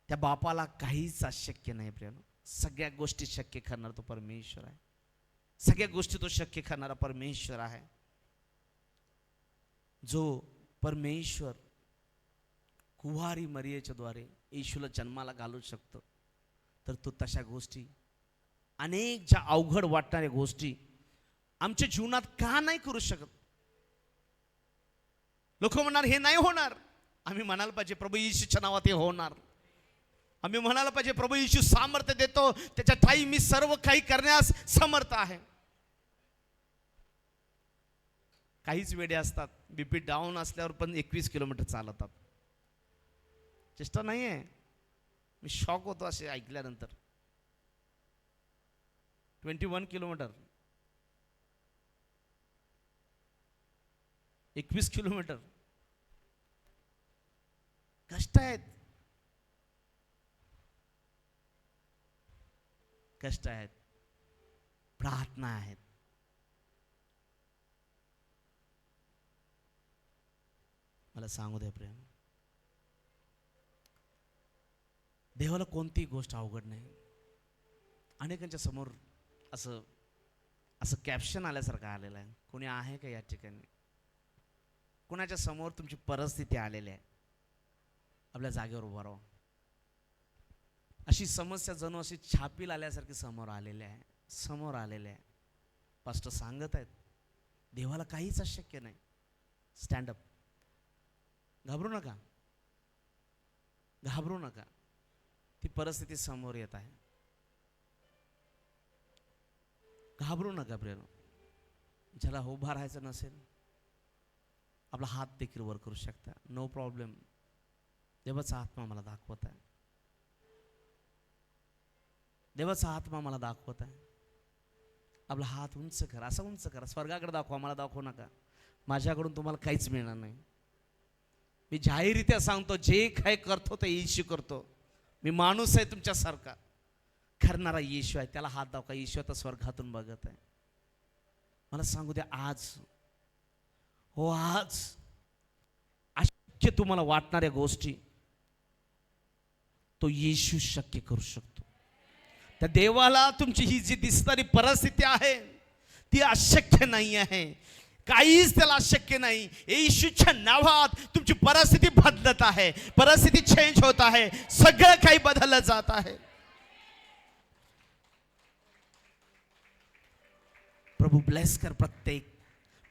[SPEAKER 1] त्या बापाला काहीच अशक्य नाही, प्रेम. सगळ्या गोष्टी शक्य करणारा तो परमेश्वर आहे. सगळ्या गोष्टी तो शक्य करणारा परमेश्वर आहे. जो परमेश्वर कुवारी मरियेच्या द्वारे येशूला जन्माला घालू शकतो, तर तो तशा गोष्टी, अनेक ज्या अवघड वाटणाऱ्या गोष्टी आमच्या जीवनात का नाही करू शकत. लोक म्हणणार हे नाही होणार. आम्ही म्हणायला पाहिजे प्रभू येशूच्या नावात हे होणार. आम्ही म्हणायला पाहिजे प्रभू येशू सामर्थ्य देतो, त्याच्या ठाई मी सर्व काही करण्यास समर्थ आहे. काहीच वेडे असतात, बीपी डाऊन असल्यावर पण 21 किलोमीटर चालतात. चेष्टा नाही आहे. मी शॉक होतो असे ऐकल्यानंतर. 21 किलोमीटर, 21 किलोमीटर. कष्ट आहेत, कष्ट आहेत, प्रार्थना आहेत. मला सांगू द्या प्रेम, देवाला कोणतीही गोष्ट अवघड नाही. अनेकांच्या समोर असं असं कॅप्शन आल्यासारखं आलेलं आहे. कोणी आहे का या ठिकाणी? कोणाच्या समोर तुमची परिस्थिती आलेली आहे, आपल्या जागेवर उभा राहा. अशी समस्या जणू अशी छापील आल्यासारखी समोर आलेली आहे, समोर आलेले आहे. पास्टर सांगत आहेत देवाला काहीच अशक्य नाही. स्टँड अप, घाबरू नका, घाबरू नका. ती परिस्थिती समोर येत आहे, घाबरू नका प्रेम. ज्याला उभा राहायचं नसेल, आपला हात देखील वर करू शकता, नो प्रॉब्लेम. देवाचा आत्मा मला दाखवत आहे, देवाचा आत्मा मला दाखवत आहे. आपला हात उंच करा, असं उंच करा, स्वर्गाकडे दाखवा, मला दाखवू नका. माझ्याकडून तुम्हाला काहीच मिळणार नाही. मी जाहीररित्या सांगतो, जे काय करतो ते येशू करतो. मी माणूस आहे तुमच्यासारखा, करणारा येशू आहे. त्याला हात दाखवा. येशू आता स्वर्गातून बघत आहे. मला सांगू द्या, आज, हो आज अशक्य तुम्हाला वाटणाऱ्या गोष्टी तो येशू शक्य करू शकतो. त्या देवाला तुमची ही जी दिसणारी परिस्थिती आहे ती अशक्य नाही आहे. काहीच त्याला अशक्य नाही. येशूच्या नावात तुमची परिस्थिती बदलत आहे, परिस्थिती चेंज होत आहे, सगळं काही बदललं जात आहे. प्रभू ब्लेस कर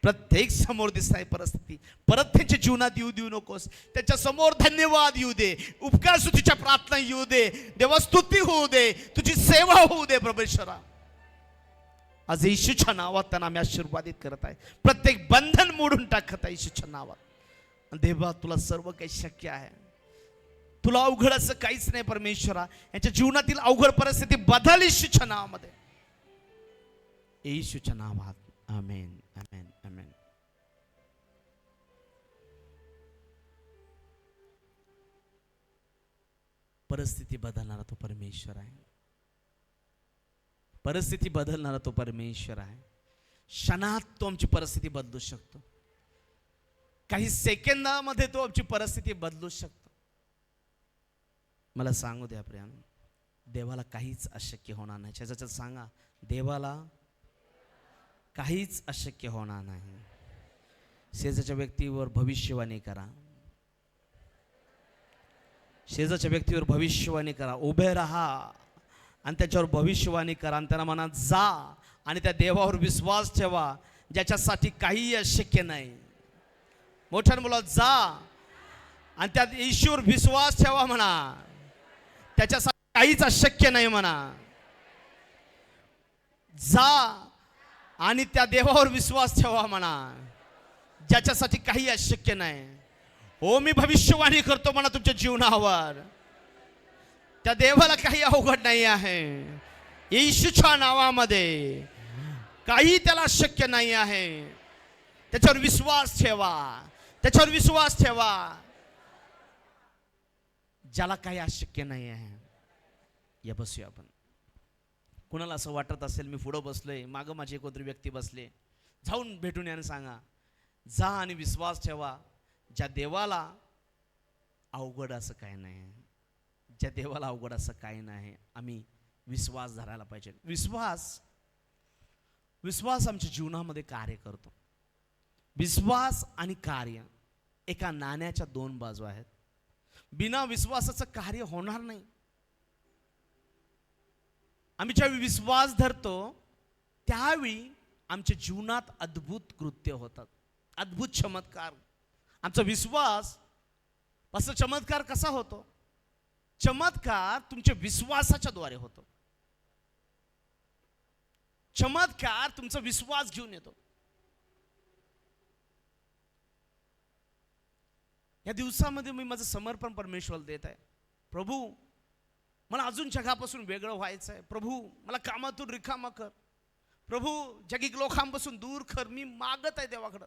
[SPEAKER 1] प्रत्येक समोर दिसताय परिस्थिती, परत त्यांच्या जीवनात येऊ देऊ नकोस. त्याच्या समोर धन्यवाद येऊ दे, उपकार स्तुतीच्या प्रार्थना येऊ दे, देवा स्तुती होऊ दे, तुझी सेवा होऊ दे. परमेश्वरा, आज येशूच्या नावात त्यांना आम्ही आशीर्वादित करत आहे. प्रत्येक बंधन मोडून टाकत आहे येशूच्या नावात. देवा, तुला सर्व काही शक्य आहे, तुला अवघड असं काहीच नाही. परमेश्वरा, यांच्या जीवनातील अवघड परिस्थिती बदल येशूच्या नावामध्ये, येशूच्या नावात. आमेन, आमेन, आमेन. परिस्थिती बदलणारा तो परमेश्वर आहे. परिस्थिती बदलणारा तो परमेश्वर आहे. क्षणात तो आमची परिस्थिती बदलू शकतो. काही सेकंदामध्ये तो आमची परिस्थिती बदलू शकतो. मला सांगू द्या प्रियानो, देवाला काहीच अशक्य होणार नाही. त्याच्यात सांगा, देवाला काहीच अशक्य होणार नाही. शेजारच्या व्यक्तीवर भविष्यवाणी करा. शेजारच्या व्यक्तीवर भविष्यवाणी करा. उभे राहा आणि त्याच्यावर भविष्यवाणी करा आणि त्यांना म्हणा जा आणि त्या देवावर विश्वास ठेवा ज्याच्यासाठी काही अशक्य नाही. मोठ्याने बोला, जा आणि त्या येशूवर विश्वास ठेवा म्हणा, त्याच्यासाठी काहीच अशक्य नाही म्हणा. जा आणि त्या देवावर विश्वास ठेवा म्हणा, ज्याच्यासाठी काही अशक्य नाही. हो, मी भविष्यवाणी करतो म्हणा तुमच्या जीवनावर. त्या देवाला काही अवघड नाही आहे. येशूच्या नावामध्ये काही त्याला शक्य नाही आहे. त्याच्यावर विश्वास ठेवा, त्याच्यावर विश्वास ठेवा, ज्याला काही अशक्य नाही आहे. या बसूया आपण. कुणाला असं वाटत असेल मी पुढं बसलोय, मागं माझी कोणतरी व्यक्ती बसले, जाऊन भेटून याने सांगा, जा आणि विश्वास ठेवा ज्या देवाला अवघड असं काही नाही. ज्या देवाला अवघड असं काही नाही. आम्ही विश्वास धरायला पाहिजे. विश्वास आमच्या जीवनामध्ये कार्य करतो. विश्वास आणि कार्य एका नाण्याच्या दोन बाजू आहेत. बिना विश्वासाचं कार्य होणार नाही. आम्ही ज्यावेळी विश्वास धरतो त्यावेळी आमच्या जीवनात अद्भुत कृत्य होतात, अद्भुत चमत्कार. आमचा विश्वास असं चमत्कार कसा होतो? चमत्कार तुमच्या विश्वासाच्या द्वारे होतो. चमत्कार तुमचा विश्वास घेऊन येतो. या दिवसामध्ये मी माझं समर्पण परमेश्वराला देत आहे. प्रभू, मला अजून जगापासून वेगळं व्हायचं आहे. प्रभू, मला कामातून रिकामा कर. प्रभू, जगिक लोकांपासून दूर कर. मी मागत आहे देवाकडं.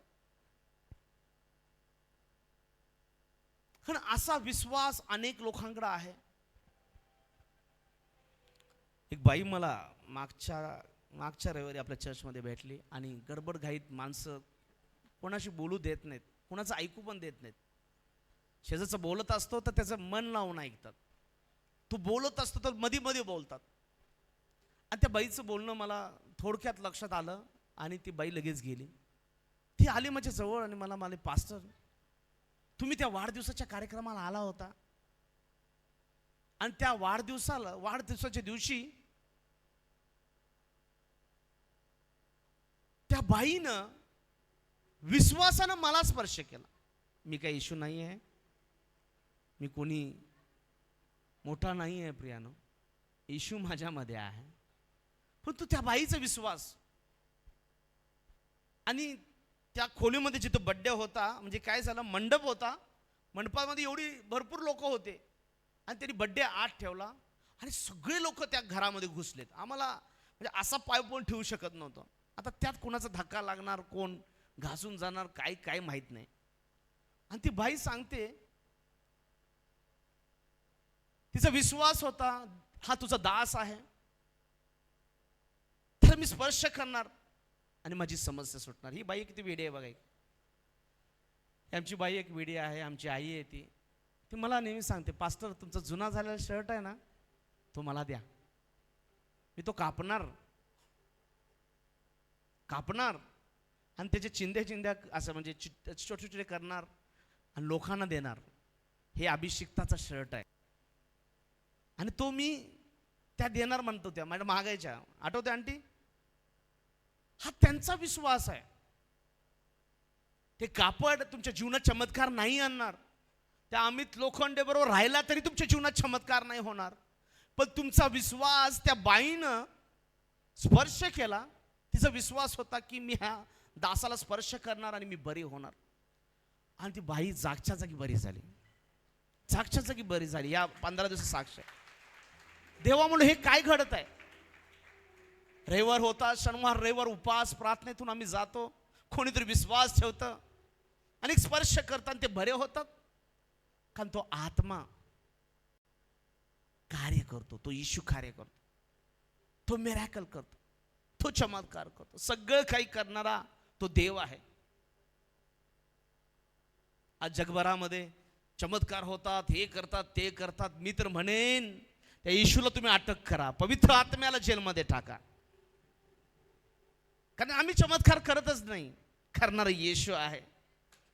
[SPEAKER 1] कारण असा विश्वास अनेक लोकांकडे आहे. एक बाई मला मागच्या रविवारी आपल्या चर्चमध्ये भेटली आणि गडबड घाईत माणसं कोणाशी बोलू देत नाहीत, कोणाचं ऐकू पण देत नाहीत. शेजारचं बोलत असतो तर त्याचं मन लावून ऐकतात. तू बोलत असतो तर मध्ये मध्ये बोलतात. आणि त्या बाईचं बोलणं मला थोडक्यात लक्षात आलं आणि ती बाई लगेच गेली. ती आली माझ्या जवळ आणि मला म्हणाली, पास्टर, तुम्ही त्या वाढदिवसाच्या कार्यक्रमाला आला होता आणि त्या वाढदिवसाच्या दिवशी त्या बाईनं विश्वासानं मला स्पर्श केला. मी काही इशू नाही आहे, मी कोणी मोठा नाही आहे प्रियानो, इशू माझ्यामध्ये आहे. पण त्या बाईचा विश्वास आणि त्या खोलीमध्ये जिथं बड्डे होता, म्हणजे काय झालं, मंडप होता, मंडपामध्ये एवढी भरपूर लोक होते आणि त्यांनी बड्डे आत ठेवला आणि सगळे लोक त्या घरामध्ये घुसलेत. आम्हाला म्हणजे असा पाय पण ठेवू शकत नव्हतं. आता त्यात कोणाचा धक्का लागणार, कोण घासून जाणार, काय माहीत नाही. आणि ती बाई सांगते, तिचा विश्वास होता, हा तुझा दास आहे, तर मी स्पर्श करणार आणि माझी समस्या सुटणार. ही बाई किती वेडी आहे बघा. आमची बाई एक वेडी आहे, आमची आई आहे. ती मला नेहमी सांगते, पास्टर, तुमचा जुना झालेला शर्ट आहे ना, तो मला द्या, मी तो कापणार आणि त्याचे चिंध्या असं म्हणजे छोटे करणार आणि लोकांना देणार. हे अभिषिक्ताचा शर्ट आहे आणि तो मी त्या देणार म्हणतो. त्या माझ्या मागायच्या, आठवते आंटी? हा त्यांचा विश्वास आहे. ते कापड तुमच्या जीवनात चमत्कार नाही आणणार. त्या अमित लोखंडे बरोबर राहिला तरी तुमच्या जीवनात चमत्कार नाही होणार. पण तुमचा विश्वास, त्या बाईनं स्पर्श केला, तिचा विश्वास होता की मी ह्या दासाला स्पर्श करणार आणि मी बरी होणार. आणि ती बाई जागच्या जागी बरी झाली, जागच्या जागी बरी झाली. या 15 दिवस साक्ष आहे. देवामुळे हे काय घडत आहे? रविवार होता, शनिवार रविवार उपास प्रार्थनेतून आम्ही जातो, कोणीतरी विश्वास ठेवतं आणि स्पर्श करतात, ते बरे होतात. कारण तो आत्मा कार्य करतो, तो येशू कार्य करतो, तो मिरॅकल करतो, तो चमत्कार करतो, सगळं काही करणारा तो देव आहे. आज जगभरामध्ये चमत्कार होतात, हे करतात, ते करतात. मी तर म्हणेन त्या येशूला तुम्ही अटक करा, पवित्र आत्म्याला जेलमध्ये टाका. कारण आम्ही चमत्कार करतच नाही, करणारा येशू आहे,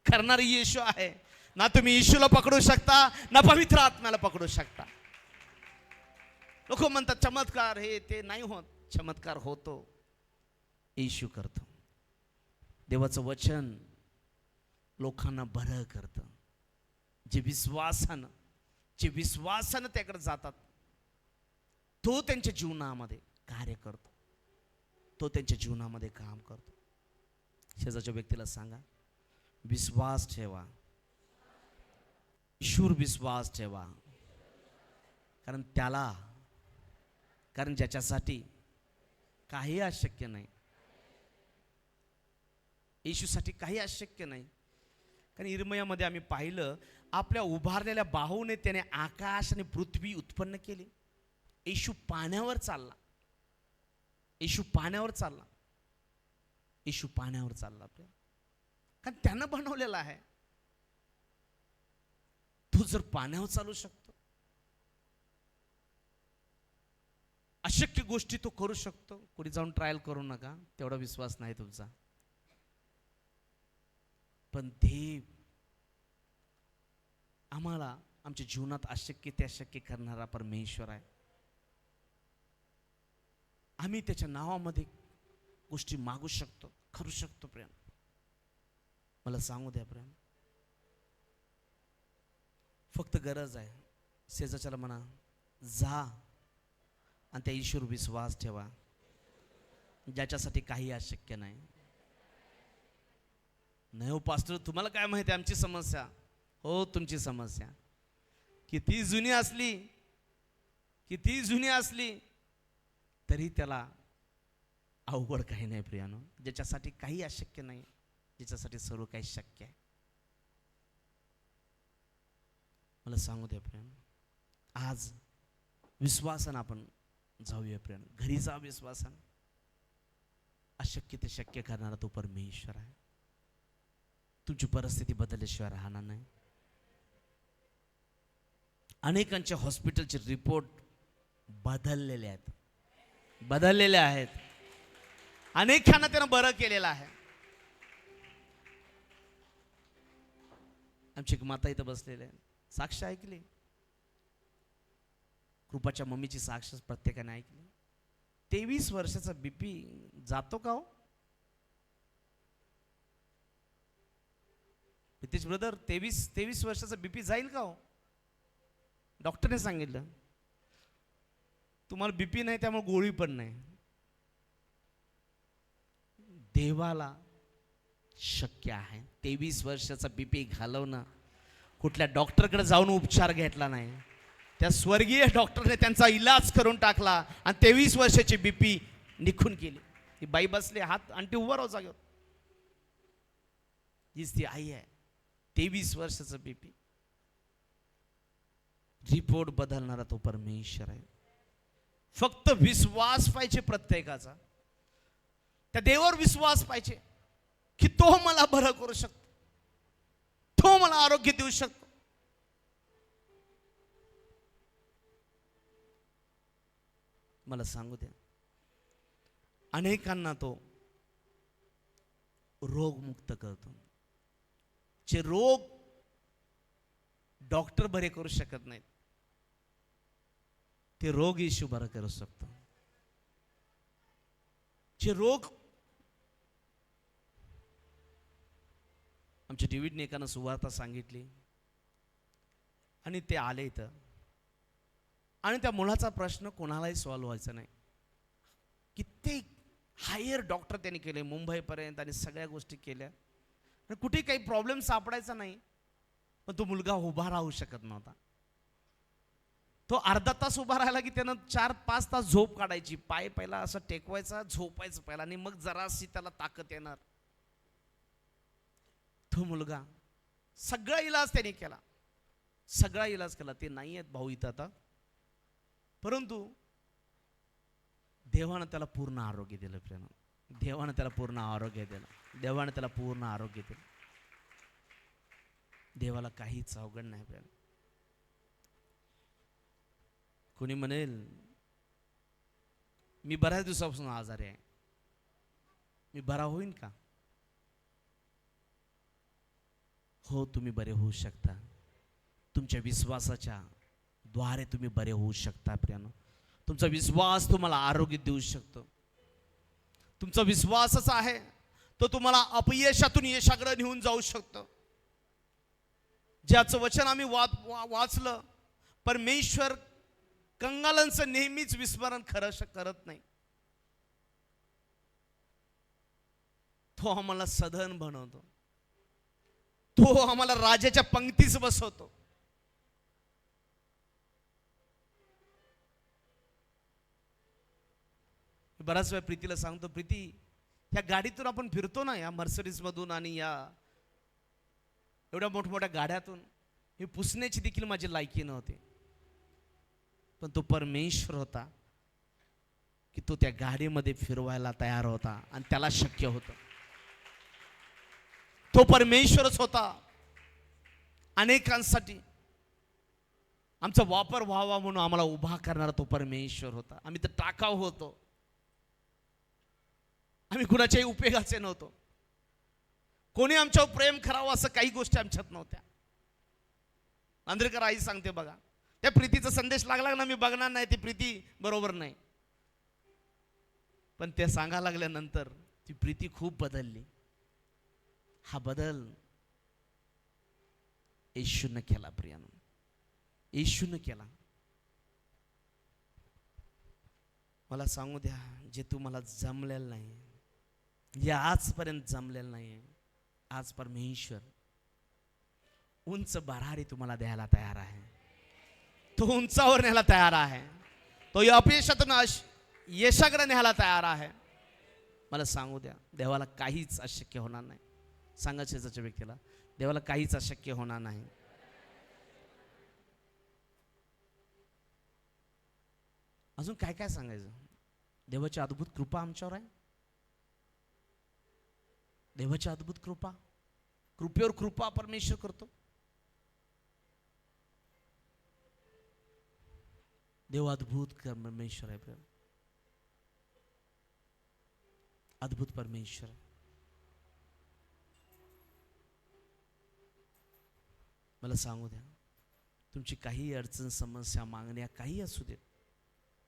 [SPEAKER 1] करणारा येशू आहे. ना तुम्ही येशूला पकडू शकता, ना पवित्र आत्म्याला पकडू शकता. लोक म्हणतात चमत्कार हे ते नाही होत. चमत्कार होतो, येशू करतो. देवाचं वचन लोकांना बरं करतं. जे विश्वासानं त्याकडे जातात, तो त्यांच्या जीवनामध्ये कार्य करतो, तो त्यांच्या जीवनामध्ये काम करतो. शेजारच्या व्यक्तीला सांगा, विश्वास ठेवा, ईश्वर विश्वास ठेवा. कारण ज्याच्यासाठी काही अशक्य नाही, येशूसाठी काही अशक्य नाही. कारण इर्मयामध्ये आम्ही पाहिलं, आपल्या उभारलेल्या बाहूने त्याने आकाश आणि पृथ्वी उत्पन्न केली. येशू पाण्यावर चालला, येशू पाण्यावर चालला, येशू पाण्यावर चालला आपल्या, कारण त्यानं बनवलेला आहे. तो जर पाण्यावर चालू शकतो, अशक्य गोष्टी तो करू शकतो. कोणी जाऊन ट्रायल करू नका, तेवढा विश्वास नाही तुमचा. पण देव आम्हाला आमच्या जीवनात अशक्य ते अशक्य करणारा परमेश्वर आहे. आम्ही त्याच्या नावामध्ये गोष्टी मागू शकतो, करू शकतो. प्रेम, मला सांगू द्या प्रेम, फक्त गरज आहे शेजाच्याला म्हणा, जा आणि त्या ईश्वर विश्वास ठेवा, ज्याच्यासाठी काही अशक्य नाही. नाही हो पास्टर, तुम्हाला काय माहिती आमची समस्या. हो, तुमची समस्या किती जुनी असली तरी त्याला अवघड काही नाही प्रियानो. ज्याच्यासाठी काही अशक्य नाही, ज्याच्यासाठी सर्व काही शक्य आहे. मला सांगू द्या प्रेम, आज विश्वासानं आपण जाऊया प्रेम, घरी जा विश्वासानं. अशक्य ते शक्य करणारा तो परमेश्वर आहे. तुमची परिस्थिती बदलल्याशिवाय राहणार नाही. अनेकांच्या हॉस्पिटलचे रिपोर्ट बदललेले आहेत. अनेकांना त्यानं बरं केलेलं आहे. आमची एक माता इथं बसलेले आहे, साक्ष ऐकली. कृपाच्या मम्मीची साक्ष प्रत्येकाने ऐकली. 23 वर्षाचा बीपी जातो का हो? नितेश ब्रदर, 23 वर्षाचा बीपी जाईल का हो? डॉक्टरने सांगितलं तुम्हाला बीपी नाही, त्यामुळे गोळी पण नाही. देवाला शक्य आहे. 23 वर्षाचा बीपी घालवणं, कुठल्या डॉक्टरकडे जाऊन उपचार घेतला नाही, त्या स्वर्गीय डॉक्टरने त्यांचा इलाज करून टाकला आणि 23 वर्षाची बीपी निघून गेली. ती बाई बसली, हात आणटी उभा राहू जागेवर. हीच ती आई आहे. 23 वर्षाचा बीपी. रिपोर्ट बदलणारा तो परमेश्वर आहे. फक्त विश्वास पाहिजे प्रत्येकाचा. त्या देवावर विश्वास पाहिजे की तो मला बरं करू शकतो, तो मला आरोग्य देऊ शकतो. मला सांगू द्या, अनेकांना तो रोगमुक्त करतो. जे रोग डॉक्टर बरे करू शकत नाहीत, ते रोग येशू बरं करू शकतो. जे रोग आमच्या डेव्हिडने एकानं सुवार्ता सांगितली आणि ते आले इथं, आणि त्या मुलाचा प्रश्न कोणालाही सॉल्व्ह व्हायचा नाही. कित्येक हायर डॉक्टर त्यांनी केले मुंबईपर्यंत आणि सगळ्या गोष्टी केल्या, कुठे काही प्रॉब्लेम सापडायचा नाही. पण तो मुलगा उभा राहू शकत नव्हता. तो अर्धा तास उभा राहिला की त्यानं 4-5 तास झोप काढायची. पाय पहिला असं टेकवायचा, झोपायचं पहिला, आणि मग जराशी त्याला ताकद येणार. तो मुलगा सगळा इलाज त्याने केला, ते नाही आहेत भाऊ इथं आता. परंतु देवानं त्याला पूर्ण आरोग्य दिलं प्रियानं. देवानं त्याला पूर्ण आरोग्य दिलं. देवानं त्याला पूर्ण आरोग्य दिलं. देवाला काहीच अवघड नाही प्रियानं. कोणी म्हणेल मी बऱ्याच दिवसापासून आजारी आहे, मी बरा होईन का? हो, तुम्ही बरे होऊ शकता. तुमच्या विश्वासाच्या द्वारे तुम्ही बरे होऊ शकता प्रियानो. तुमचा विश्वास तुम्हाला आरोग्य देऊ शकतो. तुमचा विश्वासच आहे तो तुम्हाला अपयशातून यशाकडे नेऊन जाऊ शकतो. ज्याचं वचन आम्ही वाचलं, परमेश्वर कंगालांचं नेहमीच विस्मरण करत नाही. तो आम्हाला सधन बनवतो. तो आम्हाला राजाच्या पंक्तीच बसवतो. बराच वेळ प्रीतीला सांगतो, प्रीती ह्या गाडीतून आपण फिरतो ना, या मर्सिडीज मधून आणि या एवढ्या मोठमोठ्या गाड्यातून, ही पुसण्याची देखील माझी लायकी नव्हती. पण तो परमेश्वर होता की तो त्या गाडीमध्ये फिरवायला तयार होता आणि त्याला शक्य होतं. तो परमेश्वरच होता. अनेकांसाठी आमचा वापर व्हावा म्हणून आम्हाला उभा करणारा तो परमेश्वर होता. आम्ही तर टाकाव होतो. आम्ही कुणाच्याही उपयोगाचे नव्हतो. कोणी आमच्यावर प्रेम करावं असं काही गोष्टी आमच्यात नव्हत्या. आंध्रेकर आई सांगते बघा, त्या प्रीतीचा संदेश लागला ना, मी बघणार नाही, ती प्रीती बरोबर नाही. पण ते सांगायला लागल्यानंतर ती प्रीती खूप बदलली. हा बदल येशूने केला प्रियानो, येशूने केला. मला सांगू द्या, जे तुम्हाला जमलेलं नाही, जे आजपर्यंत जमलेलं नाही, आज परमेश्वर उंच भरारी तुम्हाला द्यायला तयार आहे. तो उंचावर न्यायला तयार आहे. तो अपयशातून यशाकडे न्यायला तयार आहे. मला सांगू द्या, देवाला काहीच अशक्य होणार नाही. सांगा शेजारच्या व्यक्तीला, देवाला काहीच अशक्य होणार नाही. अजून काय काय सांगायचं? देवाची अद्भुत कृपा आमच्यावर आहे. देवाची अद्भुत कृपा, कृपेवर कृपा परमेश्वर करतो. देव अद्भुत परमेश्वर आहे. अद्भुत परमेश्वर. मला सांगू द्या, तुमची काही अडचण, समस्या, मागण्या काही असू देत,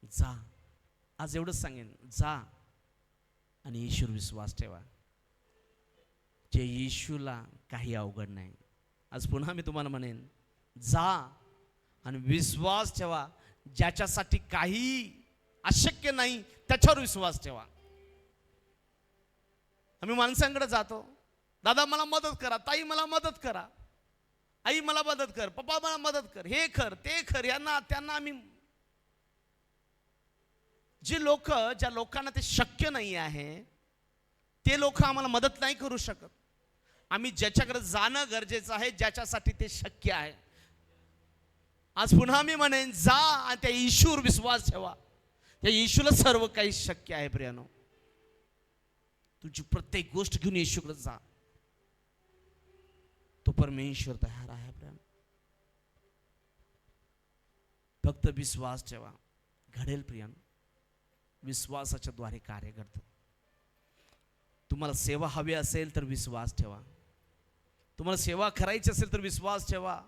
[SPEAKER 1] जा. आज एवढंच सांगेन, जा आणि येशूवर विश्वास ठेवा. जे येशूला काही अवघड नाही. आज पुन्हा मी तुम्हाला म्हणेन, जा आणि विश्वास ठेवा. ज्याच्यासाठी काही अशक्य नाही त्याच्यावर विश्वास ठेवा. आम्ही माणसांकडे जातो, दादा मला मदत करा, ताई मला मदत करा, आई मला मदत कर, पप्पा मला मदत कर, हे कर ते कर, यांना त्यांना. आम्ही ज्या लोकांना ते शक्य नाही आहे, ते लोक आम्हाला मदत नाही करू शकत. आम्ही ज्याच्याकडे जाणं गरजेचं आहे, ज्याच्यासाठी ते शक्य आहे. आज पुन्हा मी म्हणेन, जा आणि त्या येशूवर विश्वास ठेवा. त्या येशूला सर्व काही शक्य आहे प्रियानो. तुझी प्रत्येक गोष्ट घेऊन येशूकडे जा. तो परमेश्वर तयार आहे प्रियानो. फक्त विश्वास ठेवा, घडेल प्रियानो. विश्वासाच्या द्वारे कार्य करतं. तुम्हाला सेवा हवी असेल तर विश्वास ठेवा. तुम्हाला सेवा करायची असेल तर विश्वास ठेवा.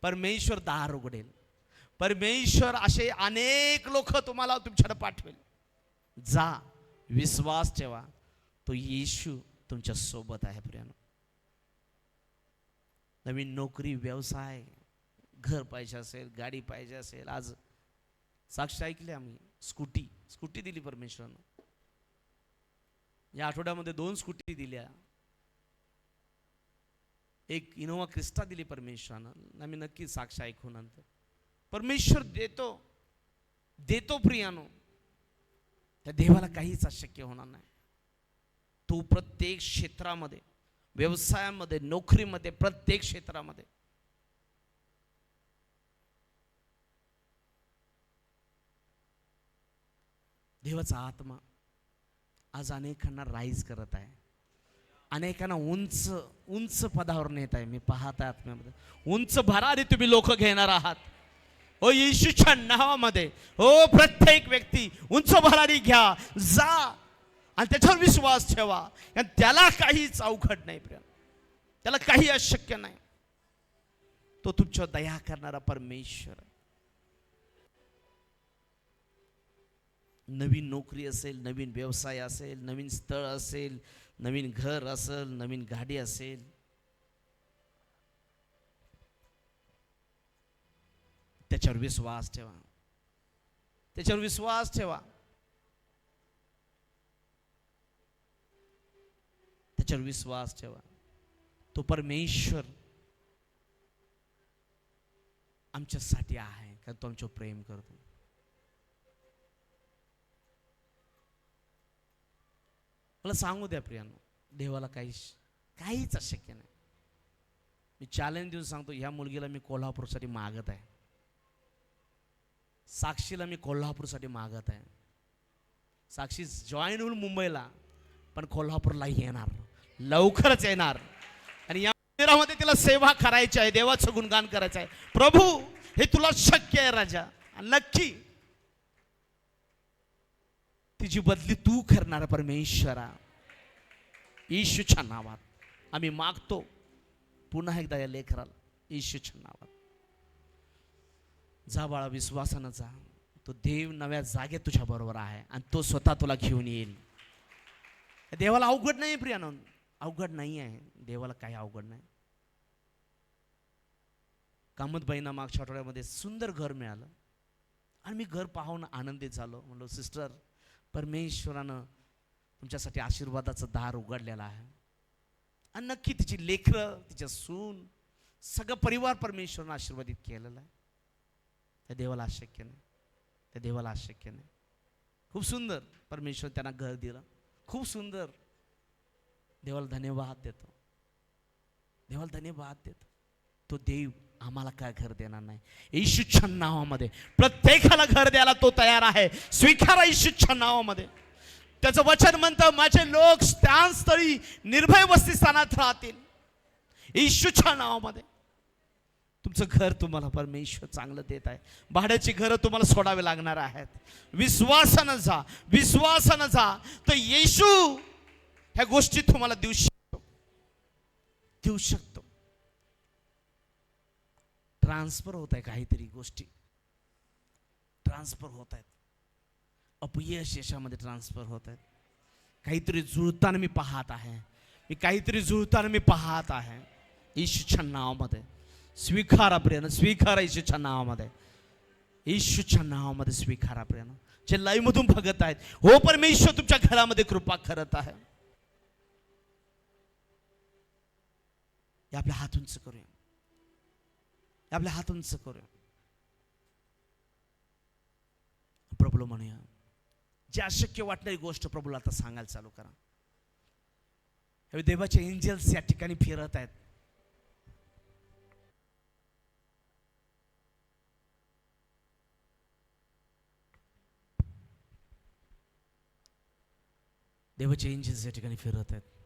[SPEAKER 1] परमेश्वर दार उघडेल. परमेश्वर असे अनेक लोक तुम्हाला तुमच्याकडे पाठवेल. जा, विश्वास ठेवा. तो येशू तुमच्या सोबत आहे प्रियानो. नवीन नोकरी, व्यवसाय, घर पाहिजे असेल, गाडी पाहिजे असेल, आज साक्ष ऐकले आम्ही, स्कूटी दिली परमेश्वरानं. या आठवड्यामध्ये 2 स्कूटी दिल्या. एक इनोवा क्रिस्टा दिली परमेश्वरानं. आम्ही नक्की साक्ष ऐकू नंतर. परमेश्वर देतो प्रियानो. त्या देवाला काहीच अशक्य होणार नाही. तो प्रत्येक क्षेत्रामध्ये, व्यवसायामध्ये, नोकरीमध्ये, प्रत्येक क्षेत्रामध्ये. देवाचा आत्मा आज अनेकांना राईज करत आहे, अनेकांना उंच उंच पदावर नेत आहे. मी पाहत आहे आत्म्यामध्ये उंच भरारी तुम्ही लोक घेणार आहात. हो येशूच्या नावामध्ये, हो प्रत्येक व्यक्ती उंच भरारी घ्या, जा आणि त्याच्यावर विश्वास ठेवा. आणि त्याला काहीच अवघड नाही प्रिय, त्याला काही अशक्य नाही. तो तुमच्यावर दया करणारा परमेश्वर आहे. नवीन नोकरी असेल, नवीन व्यवसाय असेल, नवीन स्थळ असेल, नवीन घर असेल, नवीन गाडी असेल, त्याच्यावर विश्वास ठेवा, त्याच्यावर विश्वास ठेवा, त्याच्यावर विश्वास ठेवा. तो परमेश्वर आमच्यासाठी आहे, कारण तो आमच्यावर प्रेम करतो. मला सांगू द्या प्रियांनो, देवाला काहीच अशक्य नाही. मी चॅलेंज देऊन सांगतो, ह्या मुलगीला मी कोल्हापूरसाठी मागत आहे, साक्षीला मी कोल्हापूरसाठी मागत आहे. साक्षी जॉईन होऊन मुंबईला, पण कोल्हापूरला येणार, लवकरच येणार. आणि या मंदिरामध्ये तिला सेवा करायची आहे, देवाचं गुणगान करायचं आहे. प्रभू हे तुला शक्य आहे राजा, नक्की तिची बदली तू करणार परमेश्वरा. येशूच्या नावात आम्ही मागतो पुन्हा एकदा या लेकराला, येशूच्या नावात. जा बाळा, विश्वासानं जा. तो देव नव्या जागेत तुझ्या बरोबर आहे आणि तो स्वतः तुला घेऊन येईल. देवाला अवघड नाही प्रियानं, अवघड नाही आहे देवाला, काही अवघड नाही. कामतबाईंना मागच्या आठवड्यामध्ये सुंदर घर मिळालं आणि मी घर पाहून आनंदित झालो. म्हणलो सिस्टर, परमेश्वरानं तुमच्यासाठी आशीर्वादाचं दार उघडलेलं आहे. आणि नक्की तिची लेकरं, तिच्या सून, सगळं परिवार परमेश्वरानं आशीर्वादित केलेलं आहे. त्या देवाला अशक्य नाही, त्या देवाला अशक्य नाही. खूप सुंदर परमेश्वर त्यांना घर दिलं, खूप सुंदर. देवाला धन्यवाद देतो, देवाला धन्यवाद देतो. तो देव आम्हाला काय घर देणार नाही. येशूच्या नावामध्ये प्रत्येकाला घर द्यायला तो तयार आहे. स्वीकारा येशूच्या नावामध्ये. त्याचं वचन म्हणतं, माझे लोक स्थानस्थळी निर्भय वसतिस्थानात राहतील. येशूच्या नावामध्ये तुमचं घर तुम्हाला परमेश्वर चांगलं देत आहे. भाड्याची घरं तुम्हाला सोडावे लागणार आहेत. विश्वासानं जा, विश्वासानं जा, तर येशू ह्या गोष्टी तुम्हाला देऊ शकतो, देऊ शकतो. ट्रान्सफर होत आहे, काहीतरी गोष्टी ट्रान्सफर होत आहेत. अपयश यशामध्ये ट्रान्सफर होत आहेत. काहीतरी जुळताना मी पाहत आहे, मी काहीतरी जुळताना मी पाहत आहे. येशूच्या नावामध्ये स्वीकारा प्रियानं, स्वीकारा येशूच्या नावामध्ये, येशूच्या नावामध्ये स्वीकारा प्रियानं. जे लाईव्ह मधून बघत आहेत, हो परमेश्वर तुमच्या घरामध्ये कृपा करत आहे. आपल्या हात उंच करूया, आपल्या हात उंच करूया. प्रभूला म्हणूया, जे अशक्य वाटणारी गोष्ट प्रभूला आता सांगायला चालू करा. देवाचे एंजल्स या ठिकाणी फिरत आहेत. देवाचे एंजल्स या ठिकाणी फिरत आहेत.